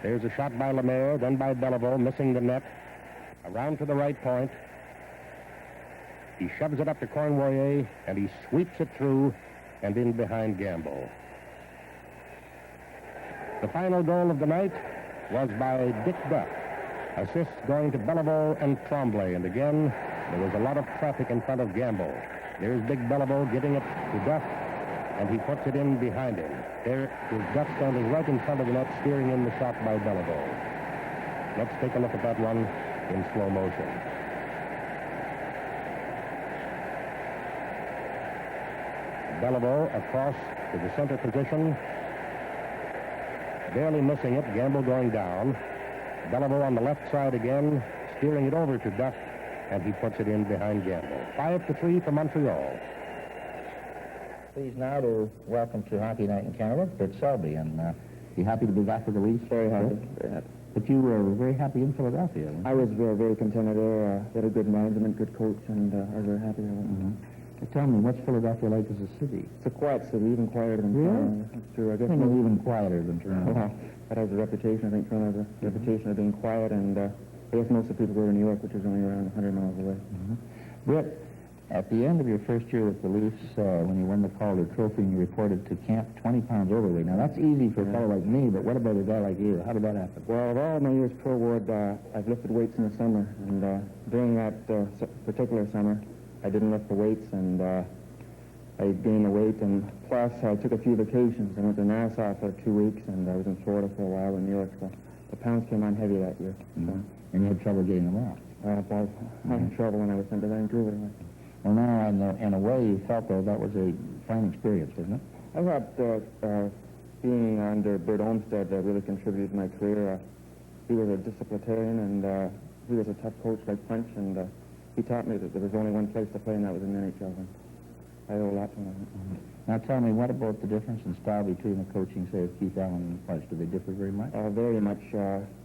There's a shot by Lemaire, then by Beliveau, missing the net. Around to the right point. He shoves it up to Cornoyer, and he sweeps it through and in behind Gamble. The final goal of the night was by Dick Duff. Assists going to Beliveau and Tremblay, and again, there was a lot of traffic in front of Gamble. There's Big Beliveau giving it to Duff, and he puts it in behind him. There is Duff standing right in front of the net, steering in the shot by Beliveau. Let's take a look at that one in slow motion. Beliveau across to the center position, barely missing it. Gamble going down. Beliveau on the left side again, steering it over to Duff, and he puts it in behind Gamble. 5-3 for Montreal. Pleased now to welcome to Hockey Night in Canada, Rich Selby. And you happy to be back with the Leafs? Very happy. Very happy. But you were very happy in Philadelphia. I was very, very contented there. They had a good management, good coach, and I was very happy there. Tell me, what's Philadelphia like as a city? It's a quiet city, even quieter than Really? Toronto. That's true. I guess I think it's even quieter than Toronto. Well, that has a reputation. I think Toronto has a reputation of being quiet, and I guess most of the people go to New York, which is only around 100 miles away. Brett, at the end of your first year with the Leafs, when you won the Calder Trophy and you reported to camp 20 pounds overweight. Now, that's easy for a fellow like me, but what about a guy like you? How did that happen? Well, of all my years pro ward, I've lifted weights in the summer, and during that particular summer, I didn't lift the weights, and I gained the weight, and plus I took a few vacations. I went to Nassau for 2 weeks, and I was in Florida for a while, in New York, so the pounds came on heavy that year. Mm-hmm. And you had trouble getting them off? I had trouble when I was sent to Vancouver. Well, now, in a way, you felt, though, that was a fine experience, wasn't it? I thought being under Bert Olmsted really contributed to my career. He was a disciplinarian, and he was a tough coach like Punch, and he taught me that there was only one place to play, and that was in the NHL. And I owe a lot to him. Now, tell me, what about the difference in style between the coaching, say, of Keith Allen and Punch? Do they differ very much? Very much.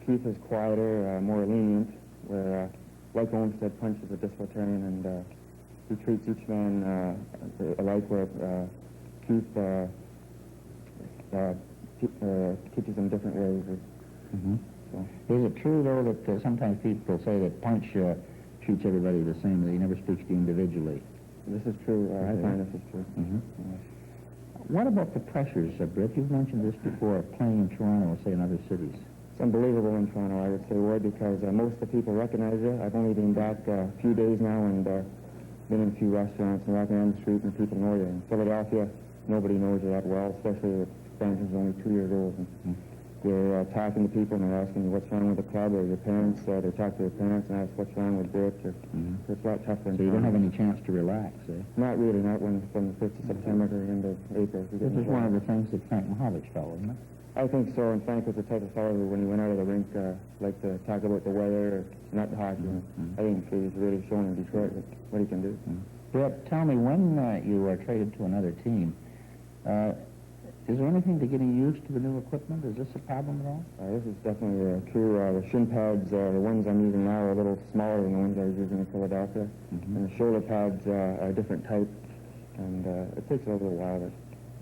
Keith is quieter, more lenient, where, like Olmsted, Punch is a disciplinarian, and he treats each man alike, where Keith teaches them different ways. So. Is it true, though, that sometimes people say that Punch treats everybody the same, that he never speaks to you individually? This is true. I find this is true. What about the pressures, Britt? You've mentioned this before, playing in Toronto, say, in other cities. It's unbelievable in Toronto, I would say, Ward, because most of the people recognize you. I've only been back a few days now, and been in a few restaurants and walking down the street, and people know you. In Philadelphia, nobody knows you that well, especially if expansion's only 2 years old. And you're talking to people, and they're asking you what's wrong with the club, or your parents. They talk to your parents and ask what's wrong with Britt. It's a lot tougher. So you don't have any chance to relax, eh? Not really, not when from the 1st of September to the end of April. This is one of the things that Frank Mahovich felt, isn't it? I think so, and Frank was the type of fellow who, when he went out of the rink, liked to talk about the weather, not hockey. I think he's really shown in Detroit what he can do. Brett, tell me, when you are traded to another team, is there anything to getting used to the new equipment? Is this a problem at all? This is definitely true. The shin pads, the ones I'm using now, are a little smaller than the ones I was using in Philadelphia. And the shoulder pads are a different type. And it takes a little while, a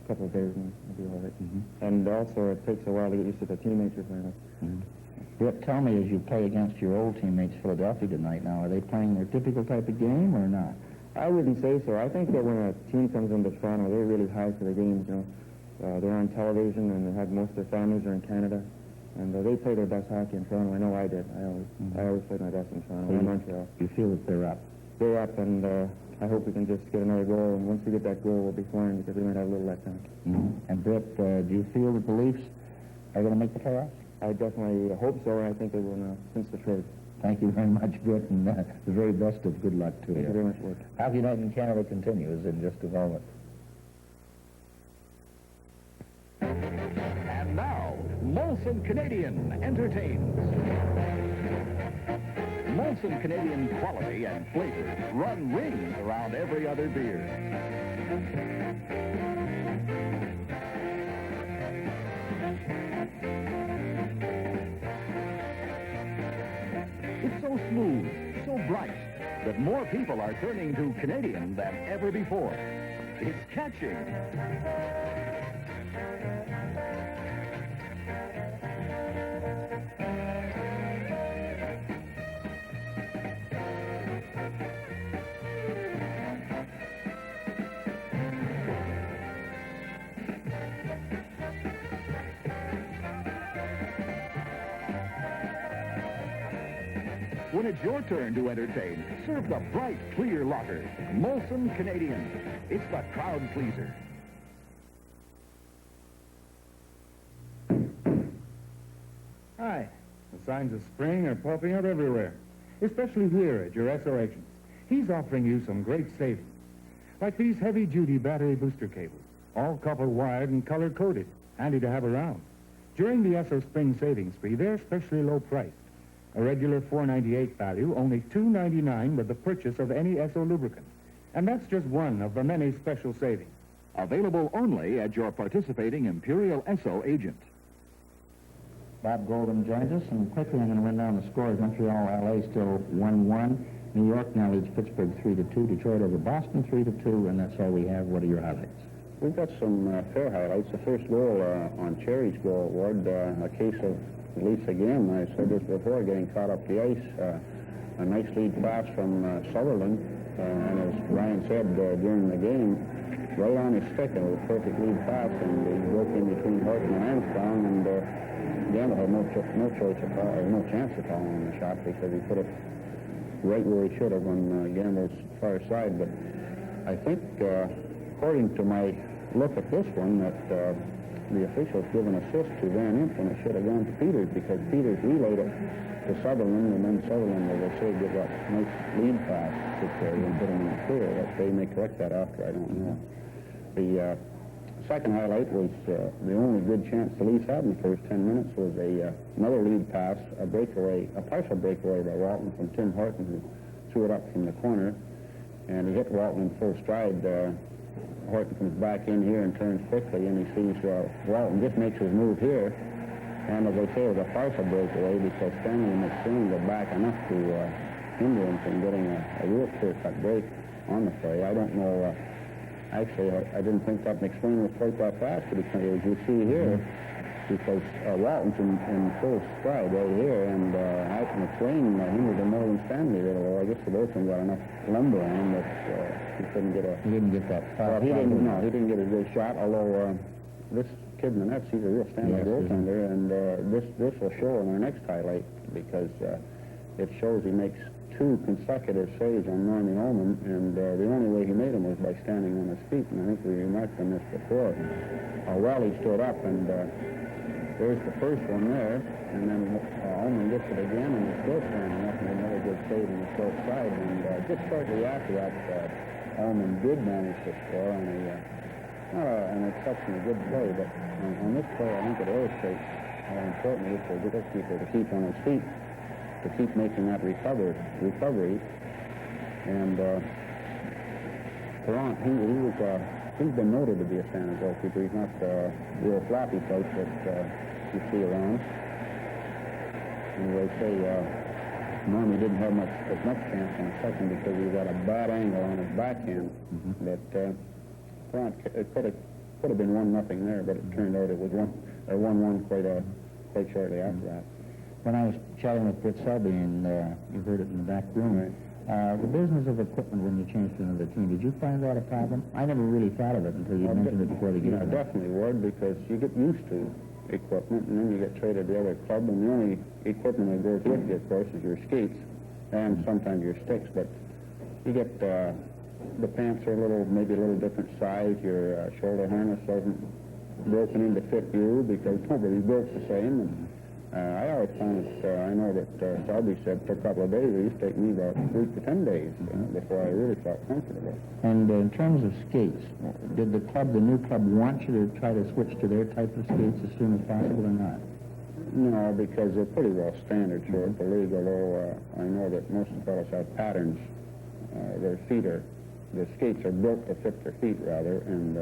couple of days, and it'll be all right. And also, it takes a while to get used to the teammates you're playing with. Brett, tell me, as you play against your old teammates, Philadelphia, tonight now, are they playing their typical type of game or not? I wouldn't say so. I think that when a team comes into Toronto, they're really high for the games, you know. They're on television, and they have most of their families are in Canada, and they play their best hockey in Toronto. I know I did. I always played my best in Toronto. So in Montreal. You feel that they're up? They're up, and I hope we can just get another goal. And once we get that goal, we'll be fine, because we might have a little letdown. And Brett, do you feel that the Leafs are going to make the playoffs? I definitely hope so, and I think they will now since the trade. Thank you very much, Brett, and the very best of good luck to you. Thank you very much, Ward. Hockey Night in Canada continues in just a moment. And now, Molson Canadian entertains. Molson Canadian quality and flavor run rings around every other beer. It's so smooth, so bright, that more people are turning to Canadian than ever before. It's catching. When it's your turn to entertain, serve the bright, clear lager. Molson Canadian. It's the crowd pleaser. Hi. The signs of spring are popping up everywhere, especially here at your Esso agents. He's offering you some great savings, like these heavy-duty battery booster cables, all copper-wired and color-coded, handy to have around. During the Esso Spring Savings Spree, they're especially low-priced. A regular $4.98 value, only $2.99 with the purchase of any Esso lubricant. And that's just one of the many special savings. Available only at your participating Imperial Esso agent. Bob Golden joins us, and quickly I'm going to run down the scores. Montreal, L.A. still 1-1. New York now leads Pittsburgh 3-2, Detroit over Boston 3-2, and that's all we have. What are your highlights? We've got some fair highlights. The first goal on Cherry's goal, Ward, a case of, at least again, I said this before, getting caught up the ice. A nice lead pass from Sutherland, and as Ryan said during the game, right on his stick, and it was a perfect lead pass, and he broke in between Horton and Armstrong, and Gamble had no chance of calling the shot because he put it right where he should have on Gamble's far side. But I think, according to my look at this one, that the officials give an assist to Van Imp when it should have gone to Peters, because Peters relayed it to Sutherland, and then Sutherland, as I say, gives up a nice lead pass to Cherry and put him in the clear. That they may correct that after, I don't know. The second highlight was the only good chance the Leafs had in the first 10 minutes was another lead pass, a partial breakaway by Walton from Tim Horton, who threw it up from the corner, and he hit Walton in full stride. Horton comes back in here and turns quickly, and he sees Walton just makes his move here. And as I say, it was a partial breakaway because Stanley and McSween go back enough to hinder him from getting a real clear-cut break on the play. I don't know. Actually, I didn't think that McSween was quite that fast, but as you see here, because Walton's in full stride right here, and McSween hindered him more than Stanley did. Although I guess the both of them got enough lumber on him that he couldn't get a... He didn't get that far. Well, he didn't get a good shot, although this kid in the nets, he's a real stand-up goaltender, and this will show in our next highlight, because it shows he makes 2 consecutive saves on Normie Ullman, and the only way he made them was by standing on his feet, and I think we remarked on this before. Well, he stood up, and there's the first one there, and then Ullman gets it again, and he's still standing up, and another good save on the short side, and just shortly after that, Ullman did manage to score on not an exceptionally good play, but on this play, I think it illustrates how important it is for the goalkeeper to keep on his feet, to keep making that recovery. And Perrant, he's been noted to be a standard goalkeeper. He's not the real flappy type that you see around. And they say Normie didn't have as much chance in the second because he got a bad angle on his backhand. That it could have been 1-0 there, but it turned out it was 1-1 quite shortly after that. When I was chatting with Britt Selby, and you heard it in the back room, the business of equipment when you change to another team, did you find that a problem? I never really thought of it until you mentioned it before the game. Yeah, definitely would, because you get used to equipment, and then you get traded to the other club, and the only equipment that goes with you, of course, is your skates, and sometimes your sticks, but you get... the pants are maybe a little different size. Your shoulder harness wasn't broken in to fit you because nobody's built the same. And I always found it, I know that Selby said for a couple of days, it used to take me about 8 to 10 days before I really felt comfortable. And in terms of skates, did the new club want you to try to switch to their type of skates as soon as possible or not? No, because they're pretty well standard for the league, although I know that most of the fellows have patterns. The skates are built to fit their feet, rather, and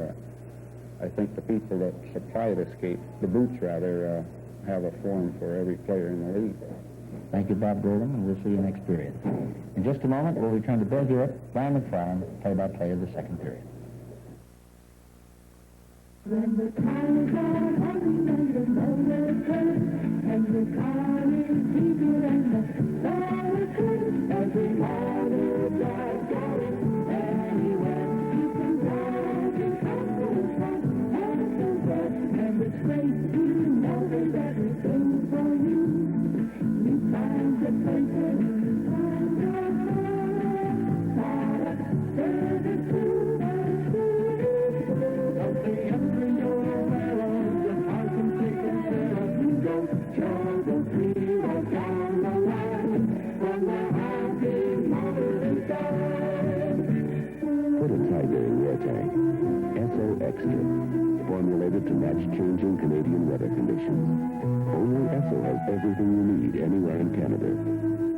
I think the people that supply the boots, rather, have a form for every player in the league. Thank you, Bob Golden, and we'll see you next period. In just a moment, we'll return to Bill Hewitt, Brian McFarland, play-by-play of the second period. When the time comes and the moment comes, and the car is deeper and the solitude, everybody drives going anywhere. You can drive in confidence from east to west, and it's great to know there's everything for you. You find the places, find your product, service too. Put a Tiger in your tank. SO Extra. Formulated to match changing Canadian weather conditions. Only SO has everything you need anywhere in Canada.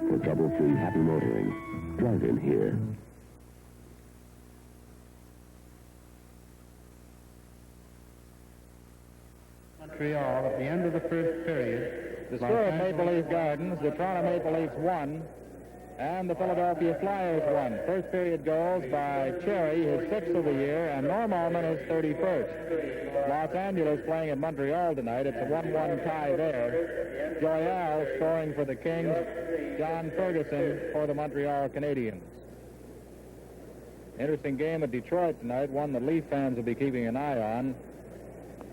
For trouble-free happy motoring, drive in here. Montreal at the end of the first period. The score at Maple Leaf Gardens, the Toronto Maple Leafs 1 And the Philadelphia Flyers won. First period goals by Cherry, his 6th of the year, and Norm Allman, his 31st. Los Angeles playing at Montreal tonight. It's a 1-1 tie there. Joyal scoring for the Kings. John Ferguson for the Montreal Canadiens. Interesting game at Detroit tonight, one that Leaf fans will be keeping an eye on.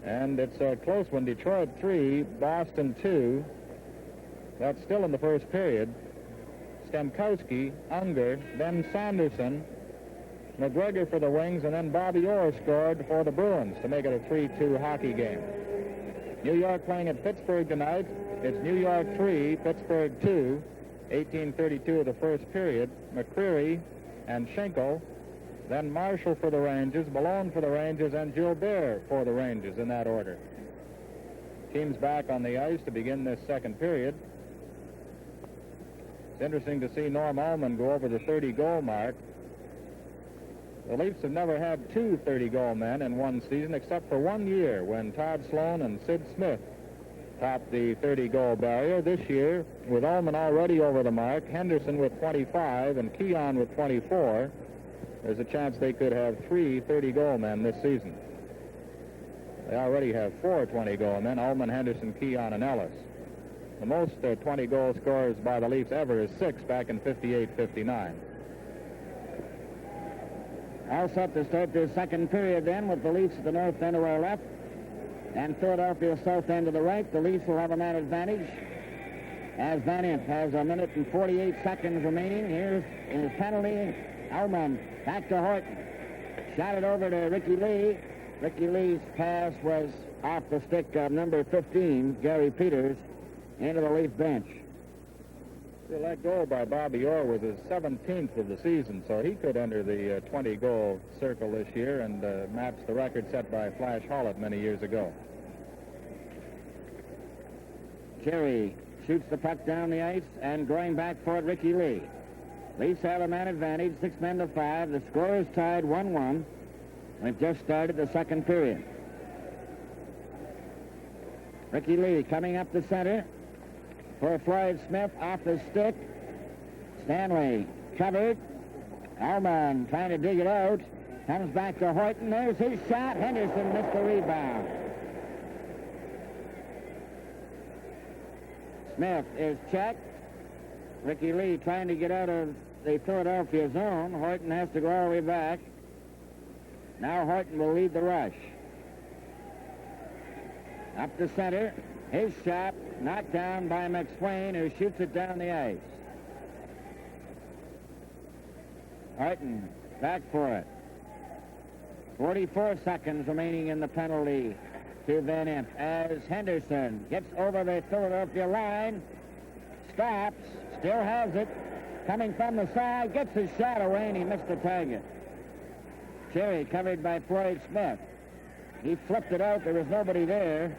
And it's a close one. Detroit 3, Boston 2. That's still in the first period. Stemkowski, Unger, then Sanderson, McGregor for the Wings, and then Bobby Orr scored for the Bruins to make it a 3-2 hockey game. New York playing at Pittsburgh tonight. It's New York 3, Pittsburgh 2, 18:32 of the first period. McCreary and Schenkel, then Marshall for the Rangers, Malone for the Rangers, and Gilbert for the Rangers in that order. Teams back on the ice to begin this second period. It's interesting to see Norm Allman go over the 30-goal mark. The Leafs have never had two 30-goal men in one season except for 1 year when Todd Sloan and Sid Smith topped the 30-goal barrier. This year, with Allman already over the mark, Henderson with 25 and Keon with 24, there's a chance they could have 3 30-goal men this season. They already have 4 20-goal men, Allman, Henderson, Keon, and Ellis. The most 20-goal scorers by the Leafs ever is 6 back in 58-59. All set to start this second period then with the Leafs at the north end of our left and Philadelphia south end to the right. The Leafs will have a man advantage as Van Imp has 1 minute and 48 seconds remaining. Here's his penalty. Allman back to Horton. Shot it over to Ricky Lee. Ricky Lee's pass was off the stick of number 15, Gary Peters, into the Leaf bench. The let go by Bobby Orr was his 17th of the season, so he could enter the 20-goal circle this year and match the record set by Flash Hollett many years ago. Cherry shoots the puck down the ice and going back for it, Ricky Lee. Leafs have a man advantage, 6 men to 5. The score is tied 1-1. We've just started the second period. Ricky Lee coming up the center for Floyd Smith off the stick. Stanley covered. Allman trying to dig it out. Comes back to Horton. There's his shot. Henderson missed the rebound. Smith is checked. Ricky Lee trying to get out of the Philadelphia zone. Horton has to go all the way back. Now Horton will lead the rush. Up the center. His shot knocked down by McSwain, who shoots it down the ice. Horton back for it. 44 seconds remaining in the penalty to Van Imp as Henderson gets over the Philadelphia line. Stops. Still has it. Coming from the side. Gets his shot away and he missed the target. Cherry covered by Floyd Smith. He flipped it out. There was nobody there.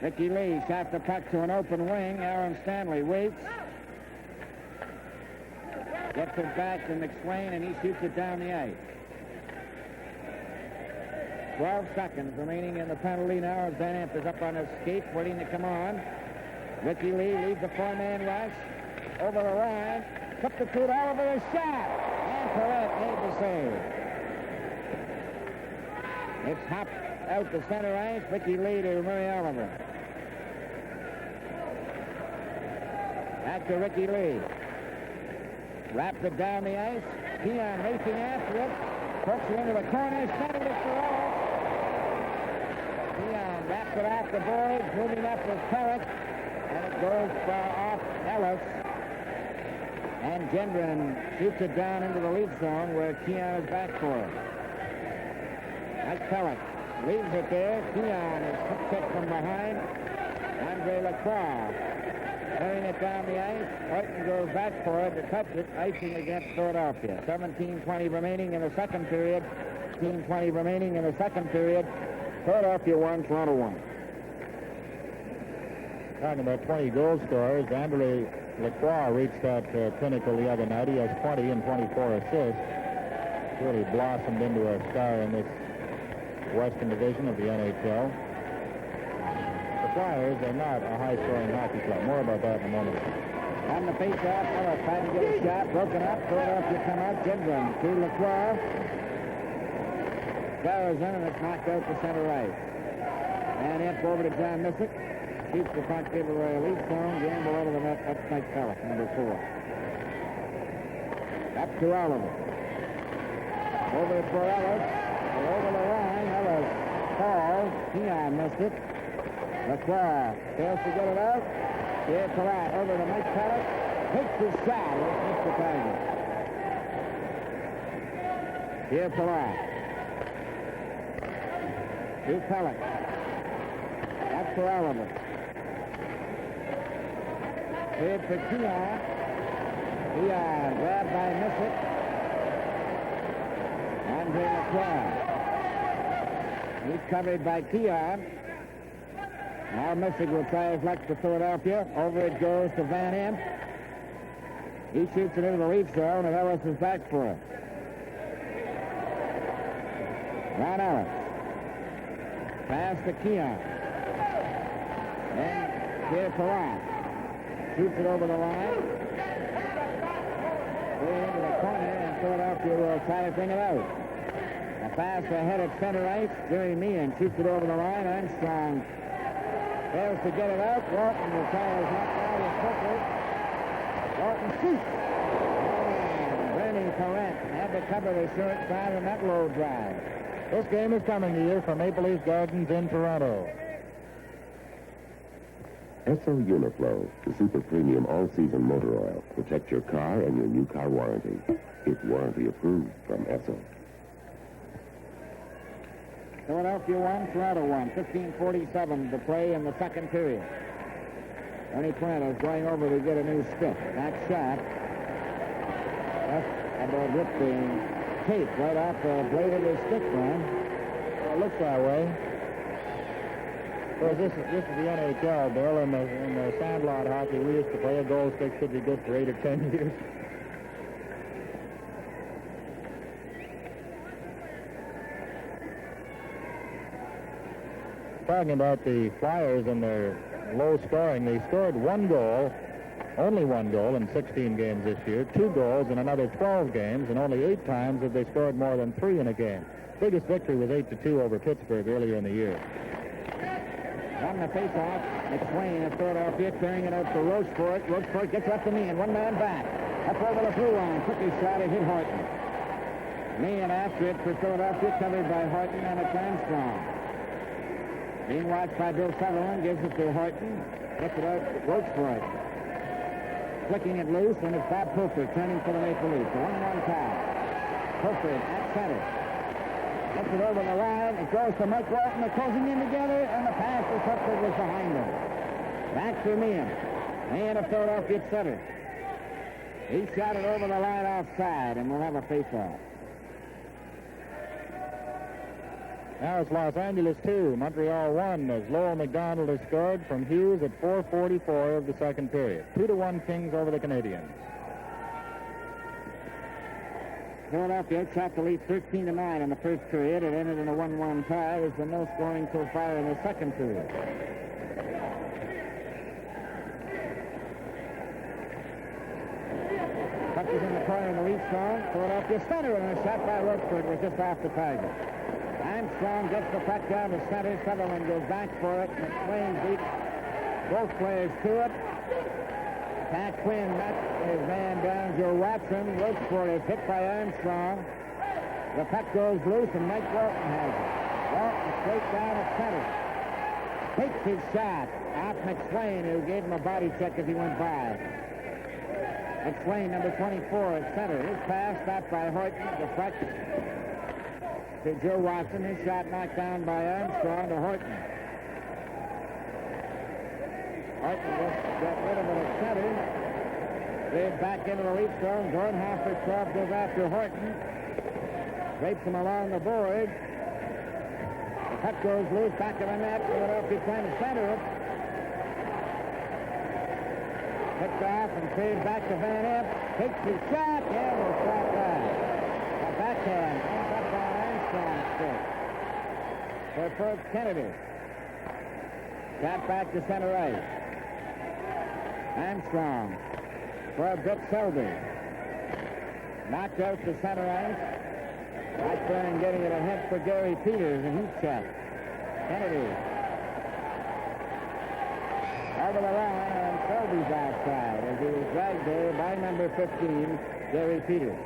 Ricky Lee shot the puck to an open wing. Aaron Stanley waits. Gets it back to McSwain, and he shoots it down the ice. 12 seconds remaining in the penalty now as Van Imp is up on his skate, waiting to come on. Ricky Lee leads the 4-man rush. Over the line. Substitute Oliver a shot. And Perrette made the save. It's hopped out the center ice. Ricky Lee to Murray Oliver. Back to Ricky Lee. Wraps it down the ice. Keon racing after it. Pokes it into the corner. Centered it for all. Keon wraps it off the boards. Moving up with Perrette. And it goes off Ellis. And Gendron shoots it down into the Leaf zone where Keon is back for it. Mike Pellick leaves it there. Keon is kicked from behind. Andre Lacroix carrying it down the ice. Horton goes back for it to touch it. Icing against Philadelphia. 17:20 remaining in the second period. 17:20 remaining in the second period. Philadelphia 1, Toronto 1. Talking about 20 goal scorers, Andre Lacroix reached that pinnacle the other night. He has 20 and 24 assists. Really blossomed into a star in this Western Division of the NHL. The Flyers are not a high-scoring hockey club. More about that in a moment. On the face-off, Miller trying to get a shot, broken up, Philadelphia come out, Gidron to Lacroix. Goes in, and it's knocked out to center right. And in over to John Missick. Shoots the puck, give away a lead zone, game below the net, up Mike Pellick, number 4. Up to Oliver. Over for Ellis. Over the line, Ellis falls. Keon missed it. Lacroix fails to get it out. Here, Palat over to Mike Pellick. Takes his shot. It's Mr. Tiger. Here, Palat. To Pellick. Up to Oliver. Here for Keon. Keon grabbed by Missick. Andre Lacroix. He's covered by Keon. Now Missick will try his luck for Philadelphia. Over it goes to Van Imp. He shoots it into the lead zone, and Ellis is back for it. Ron Ellis. Pass to Keon. And here Palat. Shoots it over the line. Way into the corner, and Philadelphia will try to bring it out. A pass ahead at center ice. Jerry Meehan shoots it over the line. Armstrong fails to get it out. Walton retires not out of quickly. Walton shoots. And Bernie Corrent had to cover the short side on that low drive. This game is coming to you from Maple Leaf Gardens in Toronto. Esso Uniflow, the super premium all-season motor oil. Protect your car and your new car warranty. It's warranty approved from Esso. Philadelphia 1, Toronto 1. 15:47 to play in the second period. Ernie Toronto is going over to get a new stick. That shot. That's about ripped the tape right off the blade of his stick, man. Well, it looks that way. Of course, this is the NHL, Bill. In the sandlot hockey we used to play, a goal stick should be good for 8 or 10 years. Talking about the Flyers and their low scoring, they scored only one goal in 16 games this year, 2 goals in another 12 games, and only 8 times have they scored more than 3 in a game. Biggest victory was 8-2 over Pittsburgh earlier in the year. On the face-off, McSwain of Philadelphia clearing it out to Rochefort. Rochefort gets up to Meehan, one man back. Up over the blue line, took his shot and hit Horton. Meehan after it for Philadelphia, covered by Horton, and it's Armstrong. Being watched by Bill Sutherland, gives it to Horton. Gets it out to Rochefort. Flicking it loose, and it's Bob Pulford turning for the Maple Leafs. A 1-1 tie. Pulford at center. Gets it over the line. It goes to Mike Walton. They're closing in together, and the pass to Pulford was behind him. Back to Meehan. Meehan of Philadelphia at center. He shot it over the line offside, and we'll have a face-off. Now it's Los Angeles 2, Montreal 1, as Lowell McDonald has scored from Hughes at 4:44 of the second period. 2-1 Kings over the Canadiens. Philadelphia shot the lead 13-9 in the first period. It ended in a 1-1 tie. There's been no scoring so far in the second period. Puck is in the corner in the lead zone. Philadelphia center, and a shot by Rochefort was just off the target. Armstrong gets the puck down to center. Sutherland goes back for it. McSwain beats both players to it. Pat Quinn knocks his man down. Joe Watson. Rochefort is hit by Armstrong. The puck goes loose, and Mike Walton has it. Walton straight down at center. Takes his shot off McSwain, who gave him a body check as he went by. McSwain, number 24 at center. His pass stopped by Horton. The puck to Joe Watson. His shot knocked down by Armstrong to Horton. Horton just got rid of it at center. They're back into the lead zone. Gordon Hofford goes after Horton. Drapes him along the board. The puck goes loose back of the net. Philadelphia trying to center it. Picked off and cleared back to Van Imp. Takes his shot. Yeah, we'll stop that. A backhand. Ends up on Armstrong's stick. For Kennedy. Tap back to center ice. Armstrong for Dick Selby. Knocked out to center ice. Blackburn getting it a hit for Gary Peters, and he's checked. Kennedy. Over the line, and Selby's outside as he was dragged there by number 15, Gary Peters.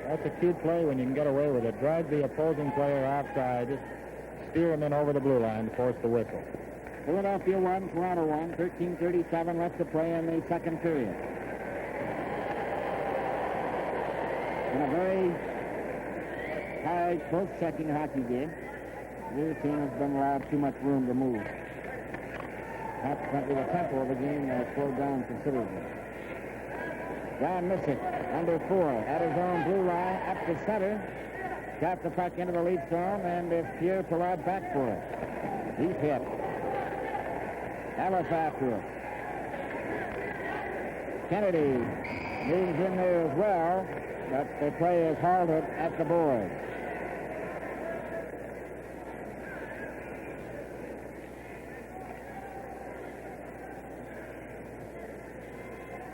That's a cute play when you can get away with it. Drag the opposing player outside, just steer him in over the blue line to force the whistle. Philadelphia 1, Toronto 1, 13:37 left to play in the second period. In a very high, close-checking hockey game, neither team has been allowed too much room to move. Consequently, the tempo of the game has slowed down considerably. John Missick, number 4, at his own blue line, up to center. Got the puck into the lead zone, and it's Pierre Pilat back for it. He's hit. Ellis after it. Kennedy moves in there as well, but the play is halted at the boards.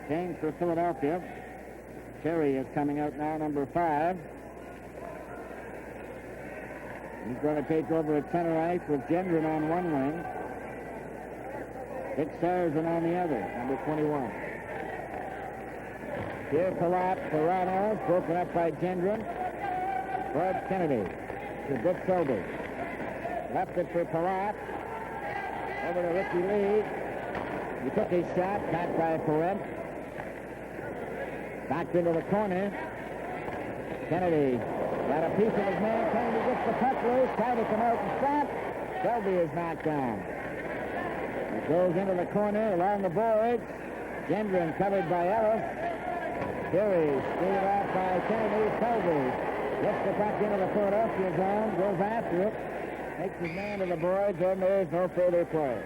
Change for Philadelphia. Cherry is coming out now, number 5. He's going to take over at center ice with Gendron on one wing. Dick Sarrazin on the other, number 21. Pierre Pilat, Toronto, broken up by Gendron. Fred Kennedy to Dick Selby. Left it for Pilat. Over to Ricky Lee. He took his shot, caught by Perret. Backed into the corner. Kennedy got a piece of his man. Kennedy gets the puck loose, tried to come out and stop. Selby is knocked down. It goes into the corner along the boards. Gendron covered by Ellis. Berry screwed off by Kennedy. Selby gets the puck into the Philadelphia zone, goes after it, takes his man to the boards, and there's no further play.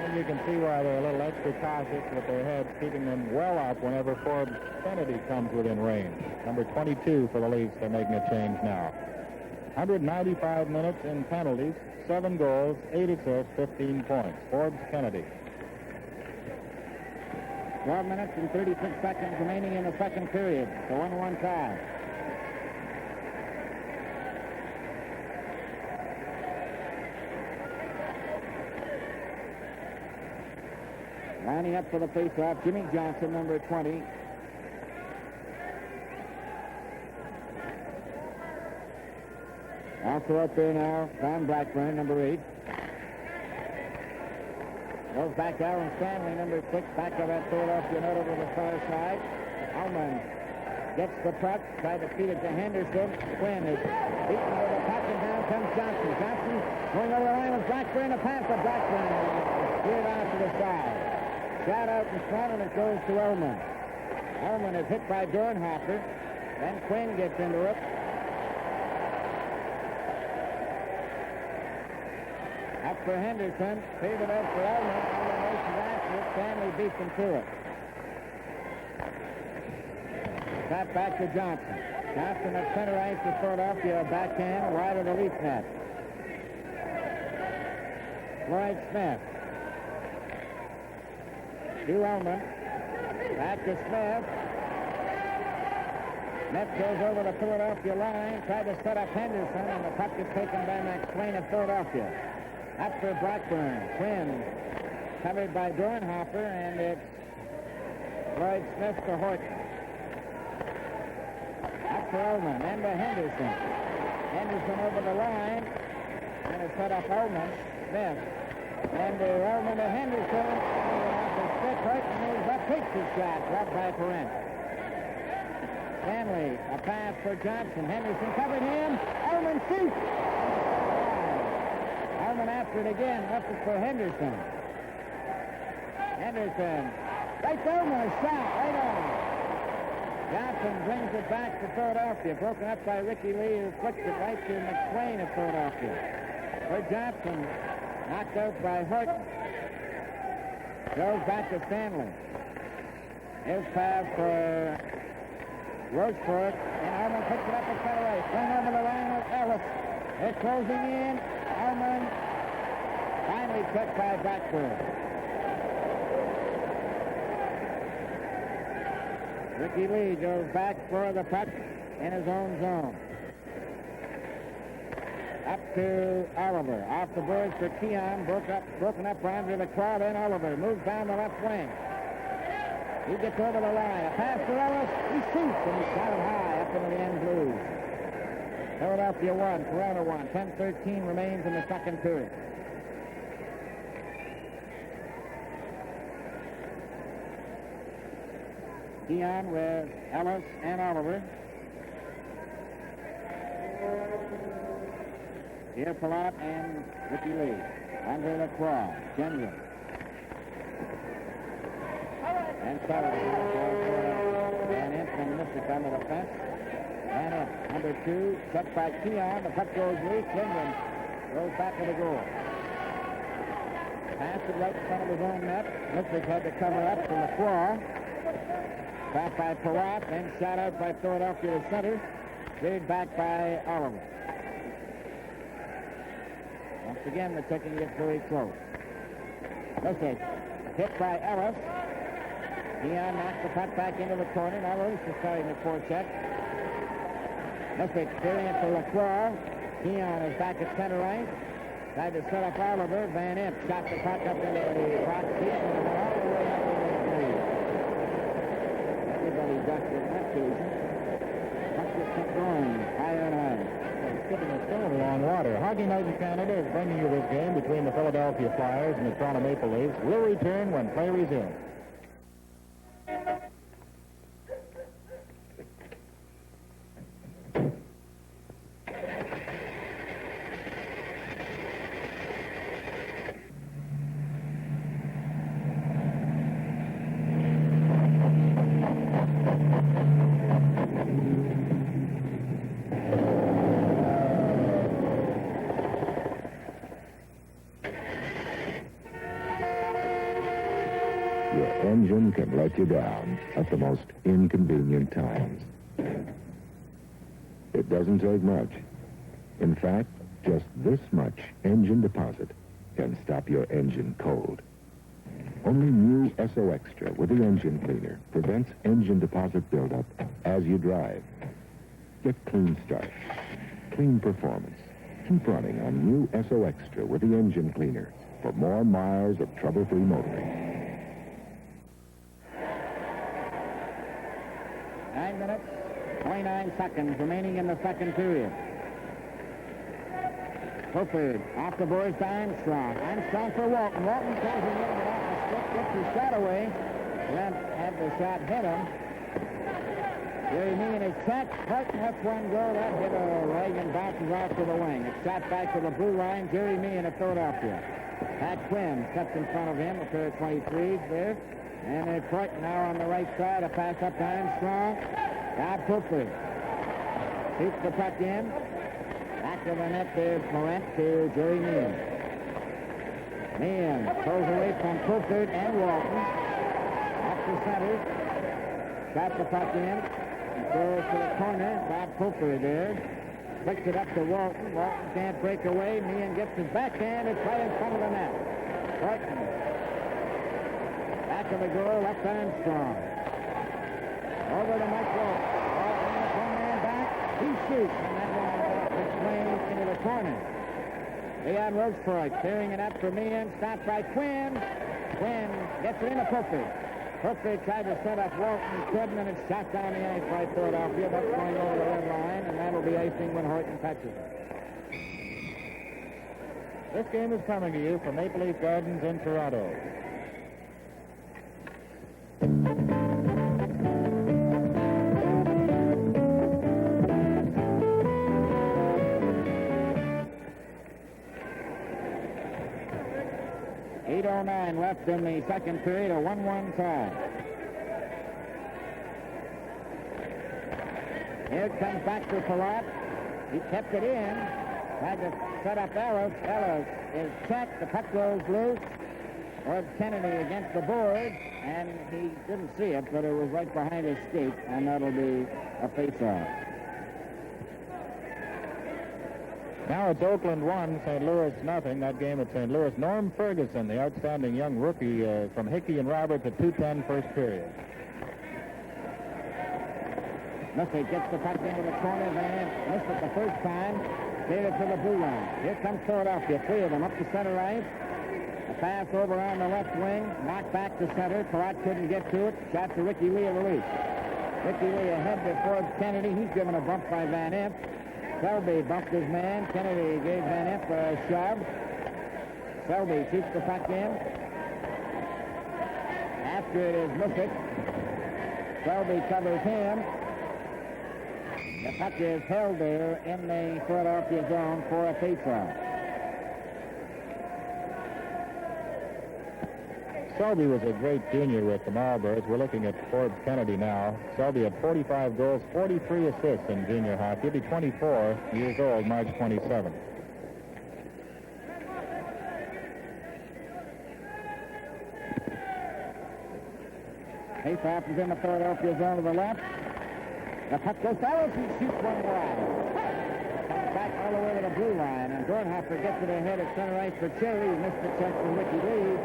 And you can see why they're a little extra cautious with their heads, keeping them well up whenever Forbes Kennedy comes within range. Number 22 for the Leafs, they're making a change now. 195 minutes in penalties, 7 goals, 8 assists, 15 points. Forbes Kennedy. 12 minutes and 36 seconds remaining in the second period. The 1-1 tie. Lining up for the faceoff, Jimmy Johnson, number 20. Also up there now, Don Blackburn, number 8. Goes back Alan Stanley, number 6, back of that Philadelphia net over the far side. Allman gets the puck, tried to feed it to Henderson. Quinn is beaten with the puck, and down comes Johnson. Johnson going over the line with Blackburn, a pass to Blackburn. Steered out to the side. Shot out in front, and it goes to Ullman. Ullman is hit by Dornhofer. Then Quinn gets into it. Up for Henderson. Favored out for Ullman. Ullman races after it. Stanley beats him to it. Shot back to Johnson. Johnson at center ice to Philadelphia. Backhand wide of the Leaf net. Floyd Smith. To Ullman. Back to Smith. Smith goes over the Philadelphia line. Tried to set up Henderson, and the puck is taken by McSwain of Philadelphia. Up for Blackburn. Quinn covered by Dornhofer, and it's Floyd Smith to Horton. Up for Ullman, and to Henderson. Henderson over the line. And it's set up Ullman. Smith. And to Ullman to Henderson. Stick Horton moves up, takes his shot. Dropped by Perrin. Stanley, a pass for Johnson. Henderson covered him. Ullman shoots. Ullman after it again. Left it for Henderson. Henderson. Right to Ullman. Shot. Right on. Johnson brings it back to Philadelphia. Broken up by Ricky Lee, who flicks it right to McSwain of Philadelphia. For Johnson. Knocked out by Horton. Goes back to Stanley. His pass for Rochefort. And Ullman picks it up at center ice. Going over the line with Ellis. They're closing in. Ullman. Finally checked by Blackburn. Ricky Lee goes back for the puck in his own zone. Up to Oliver. Off the boards for Keon. Broken up for Andre Lacroix. Then Oliver moves down the left wing. He gets over the line. A pass to Ellis. He shoots, and he's shot it high up into the end blues. Philadelphia 1, Toronto 1. 10-13 remains in the second period. Keon with Ellis and Oliver. Here, Palat and Ricky Lee. Andre Lacroix, Gendron. And Sullivan. Van Imp and Mystic on the defense. Van Imp, number 2, set by Keon. The puck goes loose. Gendron goes back to the goal. Pass it right in front of his own net. Mystic had to cover up for Lacroix. Back by Palat, then shot out by Philadelphia to center. Cleared back by Oliver. Once again, the chicken gets very close. Mystic hit by Ellis. Keon knocks the puck back into the corner. Now Ellis is starting the forecheck. Mystic steering it to Lacroix. Keon is back at center ice. Tried to set up Oliver. Van Imp shot the puck up into the box seat and went all the way up into the bleed. Everybody ducked in that occasion. Puck just kept going higher and higher. Skipping the stone along water. Hockey Night in Canada is bringing you this game between the Philadelphia Flyers and the Toronto Maple Leafs. We'll return when play resumes. Your engine can let you down at the most inconvenient times. It doesn't take much. In fact, just this much engine deposit can stop your engine cold. Only new SO Extra with the engine cleaner prevents engine deposit buildup as you drive. Get clean start, clean performance. Keep running on new SO Extra with the engine cleaner for more miles of trouble-free motoring. 9 minutes, 29 seconds remaining in the second period. Hofer off the boards to Armstrong. Armstrong for Walton. Walton closing in and off the stick, gets his shot away. Then had the shot hit him. Jerry Meehan is checked. Horton lets one go. That hit a leg and bounces out to the wing. It's shot back to the blue line. Jerry Meehan of Philadelphia. Pat Quinn steps in front of him. A pair of 23s there. And they're Horton now on the right side. A pass up to Armstrong. Bob Pooper shoots the puck in. Back of the net there, Morant to Jerry Meehan. Meehan pulls away from Pooper and Walton. Up to center. Shot the puck in. Goes to the corner. Bob Pooper there. Flicks it up to Walton. Walton can't break away. Meehan gets his backhand. It's right in front of the net. Horton. Back of the goal, left Armstrong. Over to Mike Walton. Walton has one man back. He shoots. And that one is playing into the corner. Leon Rochefort clearing it up for Meehan. Stopped by Quinn. Quinn gets it into Pooper. Pooper tried to set up Walton. Couldn't, and it's shot down the ice by Philadelphia. That's going over the red line, and that'll be icing when Horton touches it. This game is coming to you from Maple Leaf Gardens in Toronto. .09 left in the second period, a 1-1 tie. Here it comes back to Palat. He kept it in. Tried to set up Ellis. Ellis is checked. The puck goes loose. Or Kennedy against the board, and he didn't see it, but it was right behind his skate, and that'll be a face-off. Now it's Oakland 1, St. Louis nothing. That game at St. Louis. Norm Ferguson, the outstanding young rookie from Hickey and Roberts at 2:10 first period. Mussey gets the puck into the corner. Van missed it the first time. Gave it to the blue line. Here comes Philadelphia. Three of them up to center ice. A pass over on the left wing. Knocked back to center. Palat couldn't get to it. Shot to Ricky Lee of the Leafs. Ricky Lee ahead before Kennedy. He's given a bump by Van Imp. Selby bumped his man. Kennedy gave Van Imp a shove. Selby shoots the puck in. After it is Mussey. Selby covers him. The puck is held there in the Philadelphia zone for a faceoff. Selby was a great junior with the Marlboros. We're looking at Forbes Kennedy now. Selby had 45 goals, 43 assists in junior hockey. He'll be 24 years old March 27th. Faceoff is in the Philadelphia zone to the left. The puck goes down. He shoots one wide. Comes back all the way to the blue line, and Dornhofer gets it ahead at center ice for Cherry. He missed the check from Ricky Lee.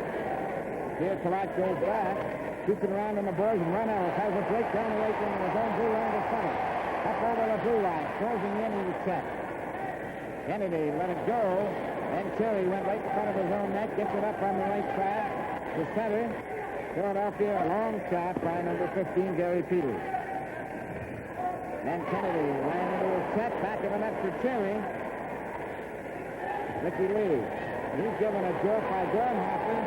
Here Palat goes back, shoots it around in the boards, and Runells has a breakdown away from his own blue line to center. Up over the blue line, closing in, he was checked. Kennedy let it go, and Cherry went right in front of his own net, gets it up on the right side to center. Philadelphia, a long shot by number 15, Gary Peters. And Kennedy ran into a set, back of the net for Cherry. Ricky Lee. He's given a jolt by Dornhofer.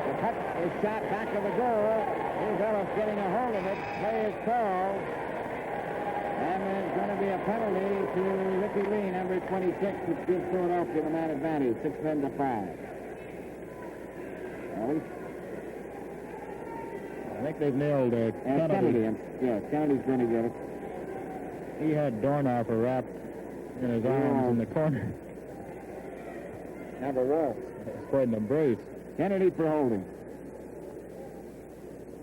The puck is shot back of the goal. Here's Ellis getting a hold of it. Play is called. And there's going to be a penalty to Ricky Lee, number 26, which gives Philadelphia the man advantage, 6-5. Ellis. I think they've nailed Kennedy. Yes, Kennedy's going to get it. He had Dornhofer wrapped in his arms in the corner. Never was. It's quite an embrace. Kennedy for holding.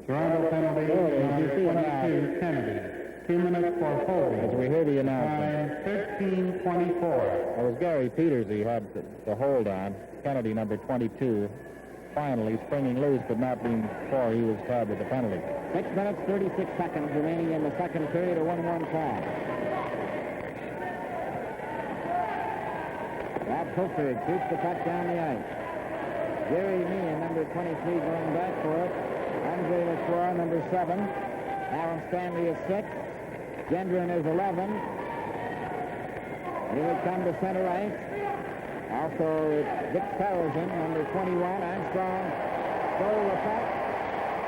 Toronto penalty. You see it now. Kennedy. 2 minutes for holding. As we hear the announcement. 13:24. It was Gary Peters he had the hold on. Kennedy, number 22. Finally springing loose, but not being before he was tabbed with the penalty. 6 minutes, 36 seconds remaining in the second period, a 1-1 tie. Bob Pilford shoots the puck down the ice. Jerry Meehan, number 23, going back for it. Andre Lacroix, number 7. Alan Stanley is 6. Gendron is 11. Here we come to center ice. Also, it's Vic Sarrazin, number 21. Armstrong stole the puck.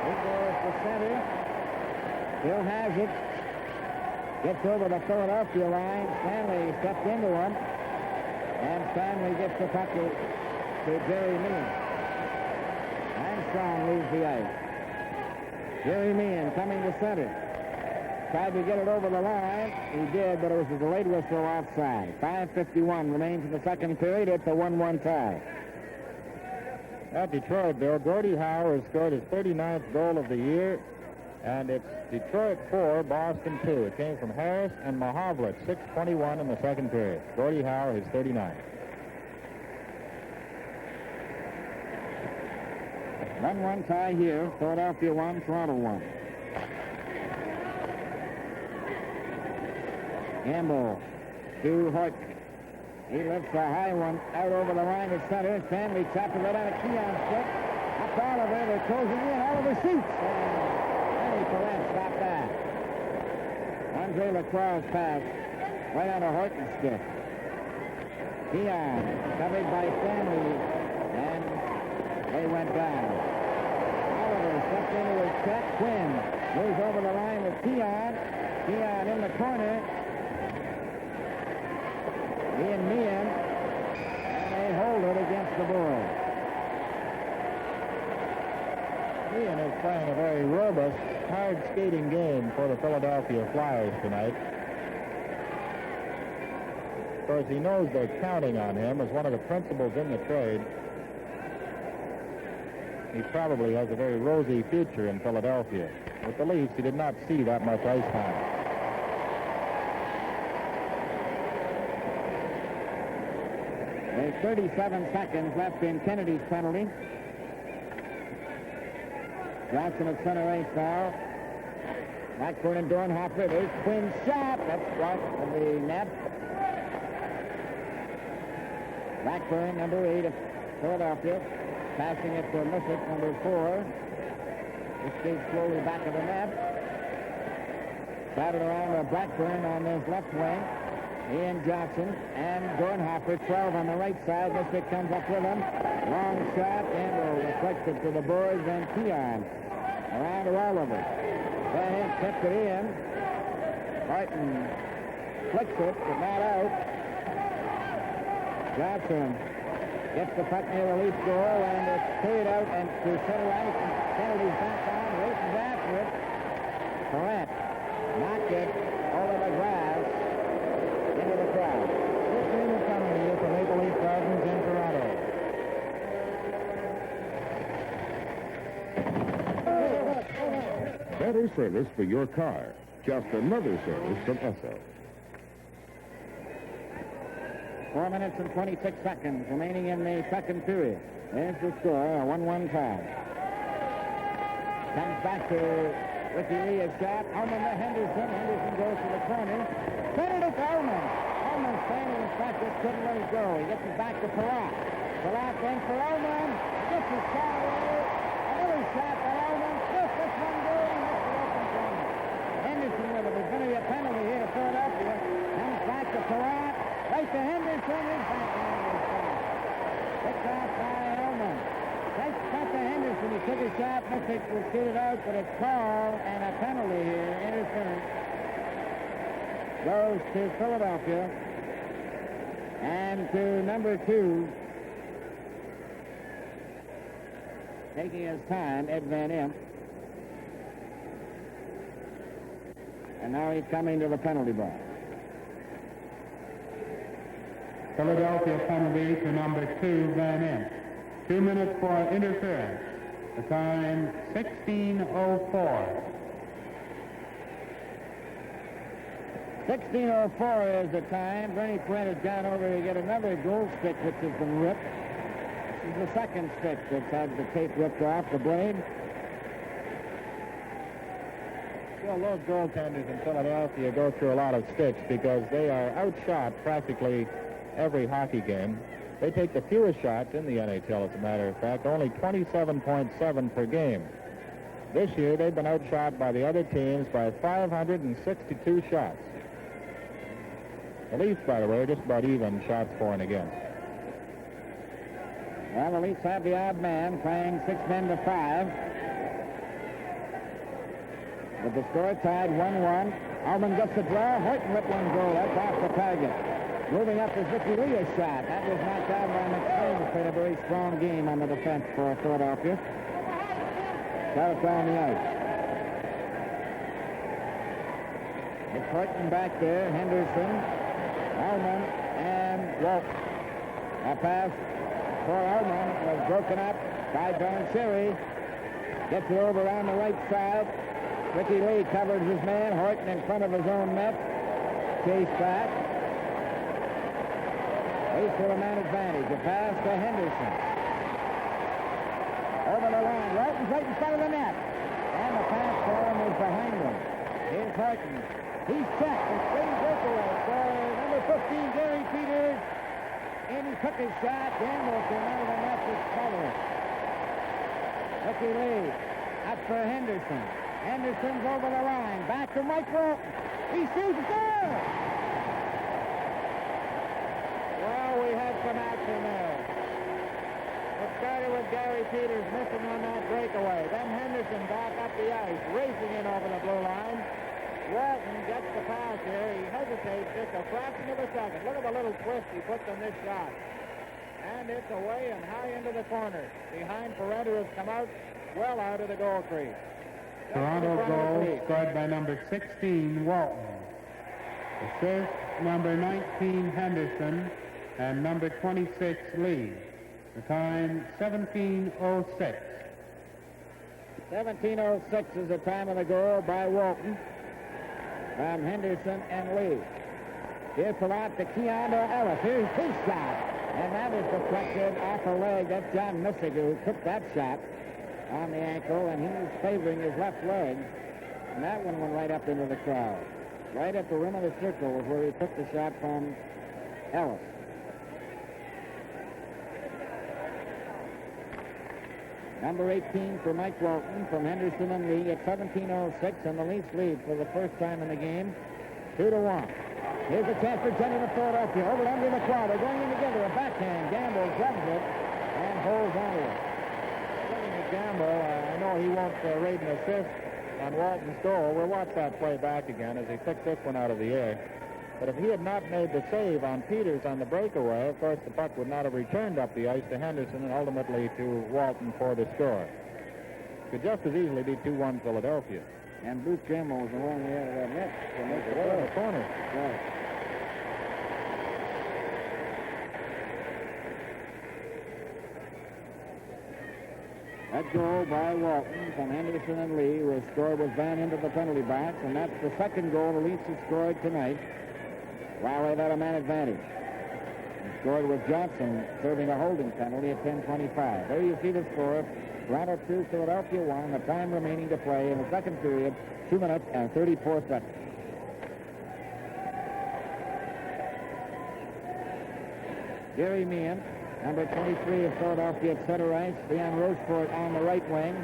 He goes to center. Still has it. Gets over the Philadelphia line. Stanley stepped into him. And Stanley gets the puck to Jerry Meehan. Armstrong leaves the ice. Jerry Meehan coming to center. Tried to get it over the line. He did, but it was a delayed whistle offside. 5:51 remains in the second period. It's a 1-1 tie. At Detroit, Bill, Gordie Howe has scored his 39th goal of the year, and it's Detroit 4, Boston 2. It came from Harris and Mahovlich, 6:21 in the second period. Gordie Howe, his 39th. 1-1 tie here. Philadelphia 1, Toronto 1. Campbell to Hort. He lifts a high one out over the line to center. Stanley chopped it right on a Keon stick. Up Oliver. They're closing in. Oliver shoots. And Andy Palat stopped that. Andre Lacroix's pass right on a Horton's stick. Keon covered by Stanley. And they went down. Oliver stepped into his check. Quinn moves over the line with Keon. Keon in the corner. Ian Meehan, and they hold it against the board. Meehan is playing a very robust, hard skating game for the Philadelphia Flyers tonight. Of course, he knows they're counting on him as one of the principals in the trade. He probably has a very rosy future in Philadelphia. With the Leafs, he did not see that much ice time. with 37 seconds left in Kennedy's penalty. Johnson at center ice now. Blackburn and Dornhofer. There's twin shot. That's blocked from the net. Blackburn, number 8 of Philadelphia, passing it to Missick, number 4. This stays slowly back of the net. Batted around to Blackburn on his left wing. Ian Johnson and Dornhofer, 12 on the right side. Missick comes up with him. Long shot and will reflect it to the boards and Keon. Around to Oliver. Then tipped it in. Martin flicks it, but not out. Johnson gets the puck near the leaf goal, and it's cleared out and to center ice. Kennedy's back on, races after it. Perrant knocked it over the grass into the crowd. 15 penalty here for Maple Leaf Gardens in Toronto. Better service for your car. Just another service from Esso. 4 minutes and 26 seconds remaining in the second period. There's the score, a 1-1 tie. Comes back to Ricky Lee, a shot. Ullman to Henderson. Henderson goes to the corner. Credit it to Ullman. Ullman standing in front, just couldn't let it go. He gets it back to Perrant. Perrant then for Ullman. Gets his shot away. Another shot by Ullman. Just this one goal. He missed the open corner. Henderson with it. There's going to be a penalty here to Philadelphia. Comes back to Perrant. Right to Henderson. He's back to Henderson. Picked off by Ullman. Right back to Henderson. He took a shot. Missick was skated out, but it's called and a penalty here. Interference goes to Philadelphia. And to number 2, taking his time, Ed Van Imp. And now he's coming to the penalty box. Philadelphia penalty to number 2, Van Imp. 2 minutes for interference. The time 16:04. 16:04 is the time. Bernie Perrant has gone over to get another goal stick, which has been ripped. This is the second stick that's had the tape ripped off the blade. Well, those goaltenders in Philadelphia go through a lot of sticks because they are outshot practically every hockey game. They take the fewest shots in the NHL, as a matter of fact, only 27.7 per game. This year, they've been outshot by the other teams by 562 shots. The Leafs, by the way, are just about even shots for and against. Well, the Leafs have the odd man playing 6 men to 5. With the score tied 1-1. Ullman gets the draw. Horton with one goal. That's off the target. Moving up is Ricky Lee, a shot. That was knocked out by McSwain, who played a very strong game on the defense for Philadelphia. Got it down the ice. It's Horton back there. Henderson, Ullman, and Wolf. A pass for Ullman was broken up by Don Cherry. Gets it over on the right side. Ricky Lee covers his man. Horton in front of his own net. Chase back. Ace with a man advantage. A pass to Henderson. Over the line. Horton's right in front of the net. And the pass for him is behind him. Here's Horton. He's checked. It's straight breakaway for number 15, Gary Peters. And he took his shot. Gamble came out of the net to cover it. Ricky Lee. Up for Henderson. Henderson's over the line. Back to Mike Wilton. He shoots there. Well, we had some action there. It started with Gary Peters missing on that breakaway. Then Henderson back up the ice, racing in over the blue line. Walton gets the pass here. He hesitates just a fraction of a second. Look at the little twist he puts on this shot. And it's away and high into the corner. Behind Perrant, who has come out well out of the goal crease. Toronto goal scored by number 16, Walton. Assist, number 19, Henderson, and number 26, Lee. The time, 17:06. 17:06 is the time of the goal by Walton from Henderson and Lee. Here's Perrant to Keon to Ellis. Here's his shot. And that is deflected off a leg. That's John Missick who took that shot on the ankle, and he was favoring his left leg. And that one went right up into the crowd. Right at the rim of the circle was where he took the shot from Ellis. Number 18 for Mike Walton from Henderson and Lee at 17:06, and the Leafs lead for the first time in the game, 2-1. Here's a chance for Jenny of Philadelphia. Over under the crowd. They're going in together. A backhand. Gamble grabs it and holds on to it. Jenny Gamble, I know he won't rate an assist on Walton's goal. We'll watch that play back again as he picks this one out of the air. But if he had not made the save on Peters on the breakaway, of course, the puck would not have returned up the ice to Henderson and ultimately to Walton for the score. Could just as easily be 2-1 Philadelphia. And Bruce Gamble was along the end of that net to make it in the corner. Right. That goal by Walton from Henderson and Lee was scored with Van into the penalty box, and that's the second goal the Leafs have scored tonight. While they've had a man advantage. He scored with Johnson serving a holding penalty at 10:25. There you see the score. Toronto 2, Philadelphia 1. The time remaining to play in the second period, 2 minutes and 34 seconds. Gary Meehan, number 23 of Philadelphia at center ice. Leon Rochefort on the right wing.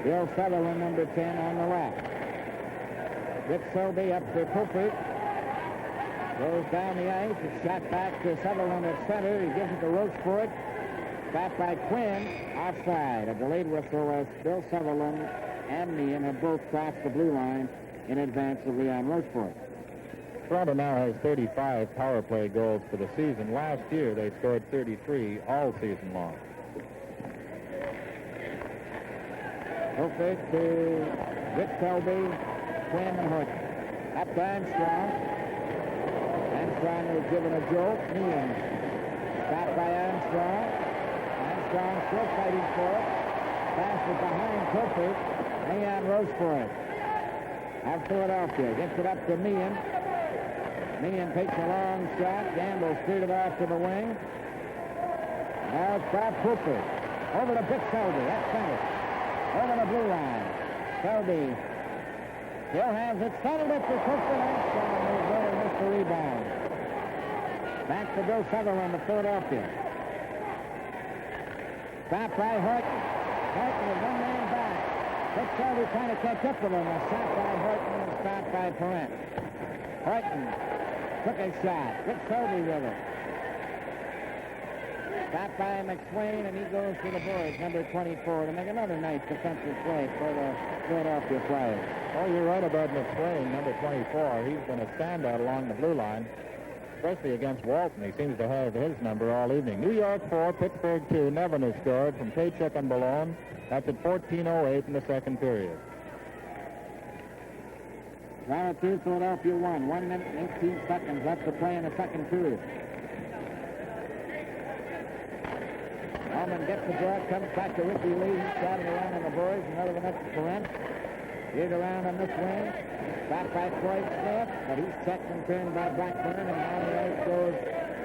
Bill Sutherland, number 10, on the left. Rick Selby up to Coulter. Goes down the ice. It's shot back to Sutherland at center. He gives it to Rochefort. Back by Quinn. Offside. A delayed whistle as Bill Sutherland and Meehan have both crossed the blue line in advance of Leon Rochefort. Toronto now has 35 power play goals for the season. Last year, they scored 33 all season long. Coulter to Rick Selby, Quinn, and Horton. Up to Armstrong. Armstrong was given a jolt. Meehan stopped by Armstrong. Armstrong still fighting for it. Pass it behind Coulter. Leon Rochefort of Philadelphia gets it up to Meehan. Meehan takes a long shot. Gamble steered it off to the wing. Now it's Bob Cooper. Over to Vic Selby. That's finished. Over the blue line. Selby still has it. Settled it for Cooper. Armstrong moves over and missed the rebound. Back to Bill Sutherland of Philadelphia. Stopped by Horton. Horton with one man back. Vic Selby trying to catch up with him. A shot by Horton and stopped by Perrant. Horton took a shot. Vic Selby with it. Stopped by McSwain, and he goes to the boards, number 24, to make another nice defensive play for the Philadelphia Flyers. Oh, you're right about McSwain, number 24. He's been a standout along the blue line, especially against Walton. He seems to have his number all evening. New York 4, Pittsburgh 2. Nevin has scored from Paycheck and Boulogne. That's at 14:08 in the second period. Toronto 2, Philadelphia 1. 1 minute and 18 seconds left to play in the second period. Allman gets the draw, comes back to Ricky Lee. He's shouting around on the boards. Another one up to Perrant. Here's around on this wing. Back by Floyd Smith, but he's checked and turned by Blackburn, and on the ice goes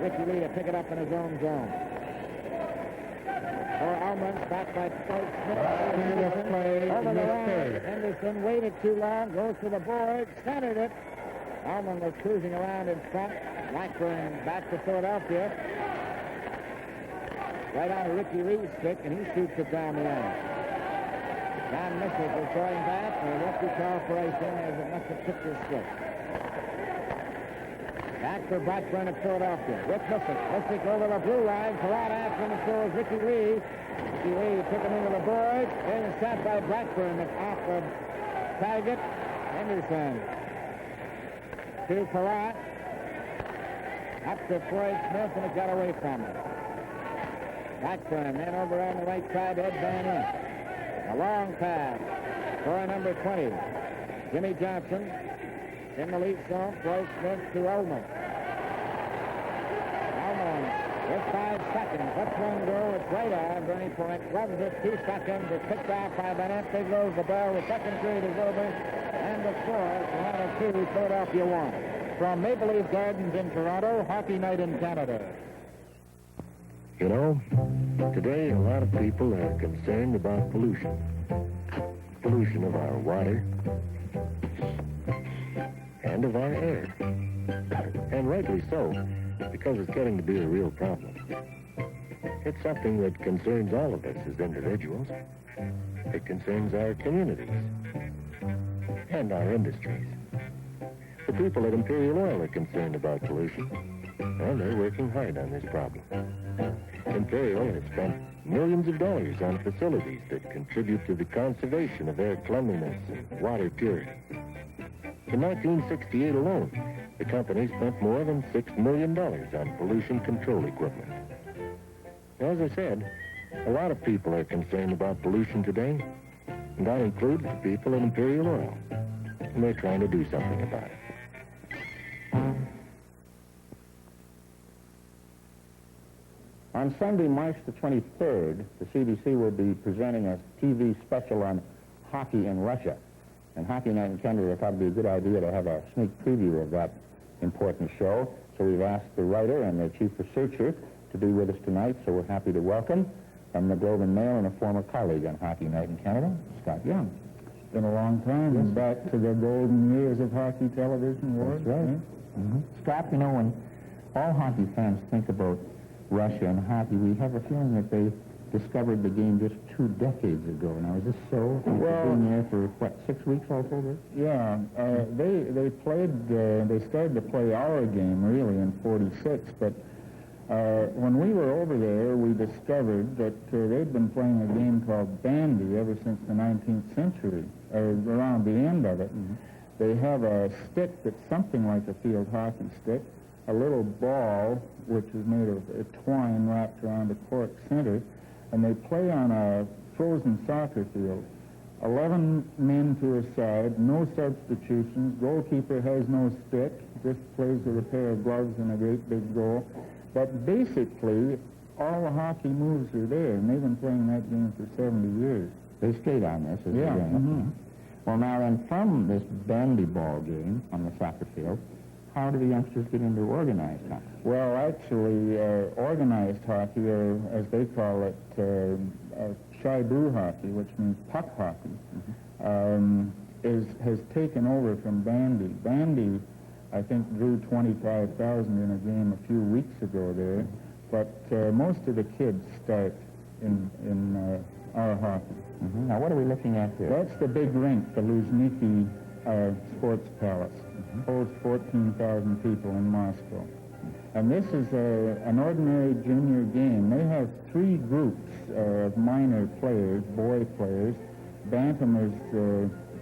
Ricky Lee to pick it up in his own zone. For Allman, back by Floyd Smith. Over the line. Henderson waited too long, goes to the board, centered it. Allman was cruising around in front. Blackburn back to Philadelphia. Right on Ricky Lee's stick, and he shoots it down the ice. John Missick was going back, and a rookie call for icing as it must have tipped his stick. Back for Blackburn of Philadelphia. With Missick. Missick over the blue line. Perrant after him, so is Ricky Lee. Ricky Lee took him into the board. Then a shot by Blackburn that's off of Taggart. Henderson to Perrant. Up to Floyd Smith, and it got away from him. Blackburn then over on the right side, Ed Van In. A long pass for number 20. Jimmy Johnson in the lead zone. Floyd Smith to Ullman. Ullman with 5 seconds. Let's one go. It's right on. Bernie Perrant gloves it. 2 seconds. It's picked off by Van In. There goes the bell. The second period is over. And the score is Toronto 2, Philadelphia 1. From Maple Leaf Gardens in Toronto, Hockey Night in Canada. You know, today a lot of people are concerned about pollution. Pollution of our water and of our air. And rightly so, because it's getting to be a real problem. It's something that concerns all of us as individuals. It concerns our communities and our industries. The people at Imperial Oil are concerned about pollution, and they're working hard on this problem. Imperial has spent millions of dollars on facilities that contribute to the conservation of air cleanliness and water purity. In 1968 alone, the company spent more than $6 million on pollution control equipment. As I said, a lot of people are concerned about pollution today, and that includes the people at Imperial Oil. And they're trying to do something about it. On Sunday, March the 23rd, the CBC will be presenting a TV special on hockey in Russia. And Hockey Night in Canada thought it would be a good idea to have a sneak preview of that important show. So we've asked the writer and the chief researcher to be with us tonight, so we're happy to welcome from the Globe and Mail and a former colleague on Hockey Night in Canada, Scott Young. It's been a long time. Yes. Back to the golden years of hockey television, Ward. That's right. Mm-hmm. Scott, you know, when all hockey fans think about Russia and hockey, we have a feeling that they discovered the game just 2 decades ago. Now, is this so? Well, been there for, what, 6 weeks altogether? Yeah. They started to play our game, really, in '46, but when we were over there, we discovered that they'd been playing a game called bandy ever since the 19th century, around the end of it. Mm-hmm. They have a stick that's something like a field hockey stick, a little ball, which is made of twine wrapped around a cork center, and they play on a frozen soccer field. 11 men to a side, no substitutions, goalkeeper has no stick, just plays with a pair of gloves and a great big goal. But basically, all the hockey moves are there, and they've been playing that game for 70 years. They stayed on this as yeah. a game. Mm-hmm. Well, now then, from this bandy ball game on the soccer field, how do the youngsters get into organized hockey? Well, actually, organized hockey, or as they call it, Shai-Bu hockey, which means puck hockey, has taken over from bandy. Bandy, I think, drew 25,000 in a game a few weeks ago there, but most of the kids start in our hockey. Mm-hmm. Now, what are we looking at here? That's the big rink, the Luzhniki Sports Palace. Holds 14,000 people in Moscow. And this is an ordinary junior game. They have 3 groups of minor players, boy players. Bantam is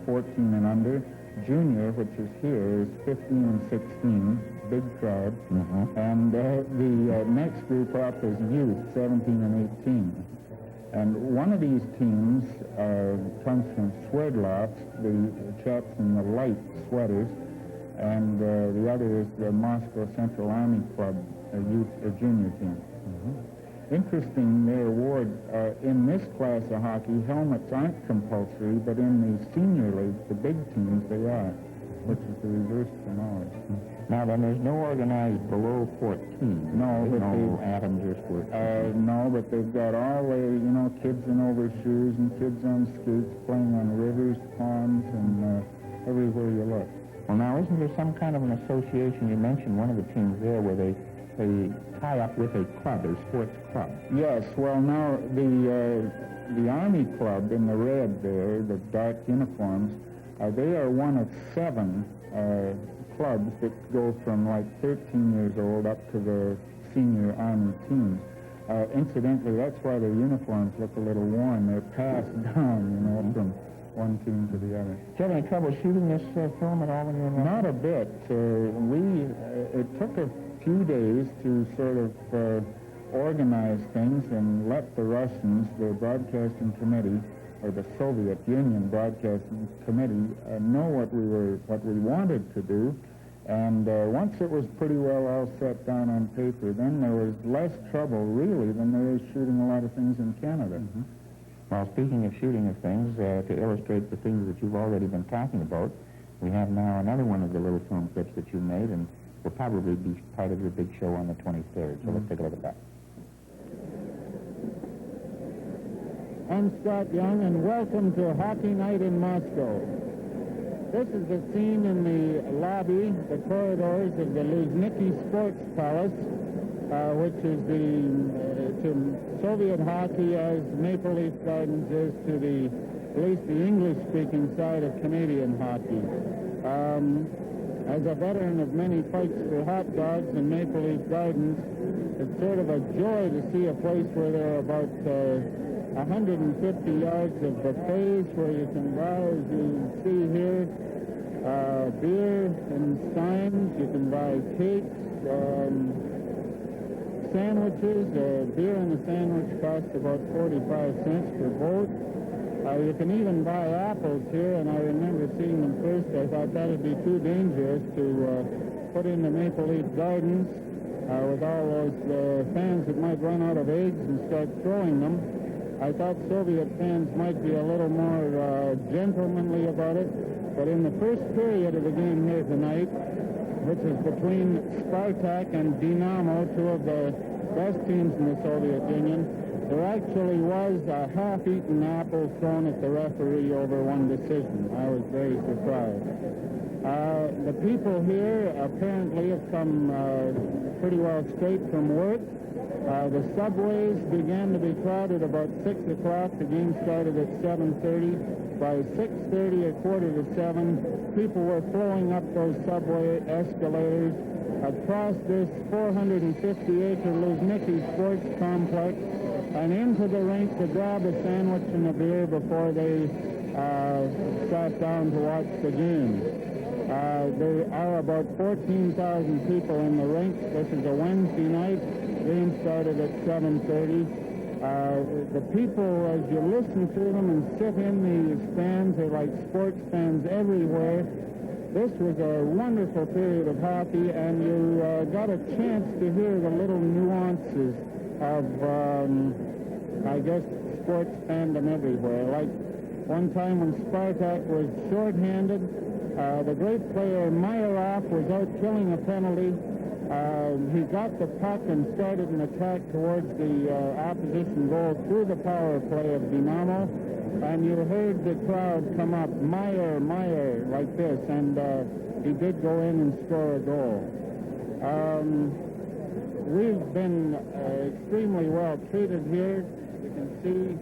14 and under. Junior, which is here, is 15 and 16, big crowd. Mm-hmm. And the next group up is youth, 17 and 18. And one of these teams comes from Sverdlovsk, the chaps in the light sweaters, and the other is the Moscow Central Army Club, a junior team. Mm-hmm. Interesting there, Ward, in this class of hockey, helmets aren't compulsory, but in the senior leagues, the big teams, they are, which is the reverse from ours. Mm-hmm. Now then, there's no organized below 14. No, but no atoms or squirts. No, but they've got all the, kids in overshoes and kids on skates playing on rivers, ponds, and everywhere you look. Well, now, isn't there some kind of an association? You mentioned one of the teams there where they tie up with a club, a sports club. Yes, well, now, the Army Club in the red there, the dark uniforms, they are one of 7 clubs that go from like 13 years old up to the senior Army teams. Incidentally, that's why their uniforms look a little worn. They're passed down, from one team to the other. Did you have any trouble shooting this film at all when you were in Russia? Not a bit. It took a few days to sort of organize things and let the Russians, the broadcasting committee, or the Soviet Union Broadcasting Committee, know what we wanted to do. And once it was pretty well all set down on paper, then there was less trouble, really, than there is shooting a lot of things in Canada. Mm-hmm. Well, speaking of shooting of things, to illustrate the things that you've already been talking about, we have now another one of the little film clips that you made, and will probably be part of your big show on the 23rd. So let's take a look at that. I'm Scott Young, and welcome to Hockey Night in Moscow. This is the scene in the lobby, the corridors of the Luzhniki Sports Palace, which is to Soviet hockey as Maple Leaf Gardens is to at least the English-speaking side of Canadian hockey. As a veteran of many fights for hot dogs in Maple Leaf Gardens, it's sort of a joy to see a place where there are about 150 yards of buffets where you can buy, as you see here, beer and steins. You can buy cakes, sandwiches. Beer and a sandwich costs about 45 cents per boat. You can even buy apples here, and I remember seeing them first. I thought that would be too dangerous to put in the Maple Leaf Gardens with all those fans that might run out of eggs and start throwing them. I thought Soviet fans might be a little more gentlemanly about it, but in the first period of the game here tonight, which is between Spartak and Dinamo, two of the best teams in the Soviet Union, there actually was a half-eaten apple thrown at the referee over one decision. I was very surprised. The people here apparently have come pretty well straight from work. The subways began to be crowded about 6 o'clock. The game started at 7:30. By 6:30 or quarter to 7, people were flowing up those subway escalators across this 450-acre Luzhniki sports complex and into the rink to grab a sandwich and a beer before they sat down to watch the game. There are about 14,000 people in the rink. This is a Wednesday night. The game started at 7:30. The people, as you listen to them and sit in the stands, are like sports fans everywhere. This was a wonderful period of hockey, and you got a chance to hear the little nuances of, I guess, sports fandom everywhere. Like one time when Spartak was shorthanded, the great player Mayarov was out killing a penalty. He got the puck and started an attack towards the opposition goal through the power play of Dinamo, and you heard the crowd come up, Meyer, like this, and he did go in and score a goal. We've been extremely well treated here. You can see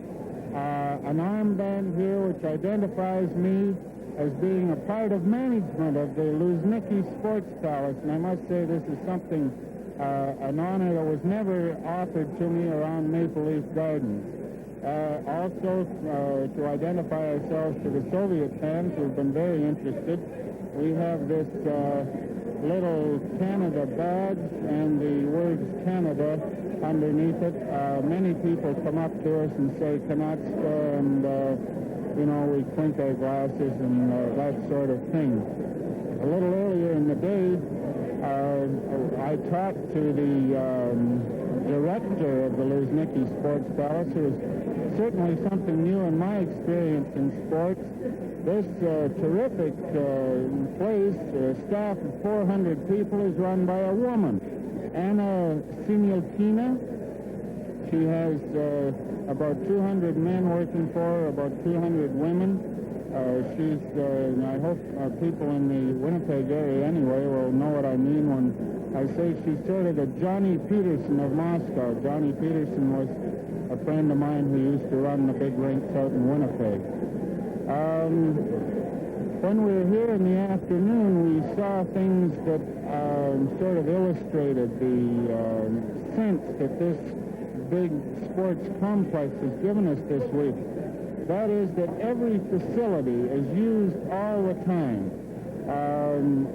an armband here which identifies me as being a part of management of the Luzhniki Sports Palace, and I must say this is something, an honor that was never offered to me around Maple Leaf Gardens. Also, to identify ourselves to the Soviet fans who have been very interested, we have this little Canada badge and the words Canada underneath it. Many people come up to us and say Kanatska, and we clink our glasses and that sort of thing. A little earlier in the day, I talked to the director of the Luzhniki Sports Palace, who is certainly something new in my experience in sports. This terrific place, a staff of 400 people, is run by a woman, Anna Sinilkina. She has about 200 men working for her, about 200 women. She's, I hope people in the Winnipeg area anyway will know what I mean when I say she's sort of the Johnny Peterson of Moscow. Johnny Peterson was a friend of mine who used to run the big rinks out in Winnipeg. When we were here in the afternoon, we saw things that sort of illustrated the sense that this big sports complex has given us this week. That is that every facility is used all the time.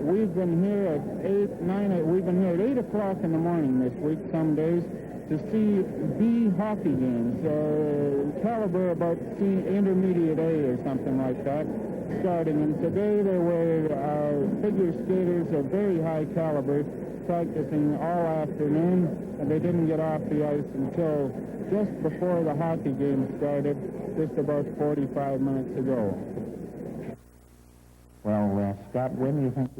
We've been here at 8 o'clock in the morning this week, some days, to see B hockey games, caliber about C intermediate A or something like that, starting. And today there were figure skaters of very high caliber practicing all afternoon, and they didn't get off the ice until just before the hockey game started, just about 45 minutes ago. Well, Scott, when do you think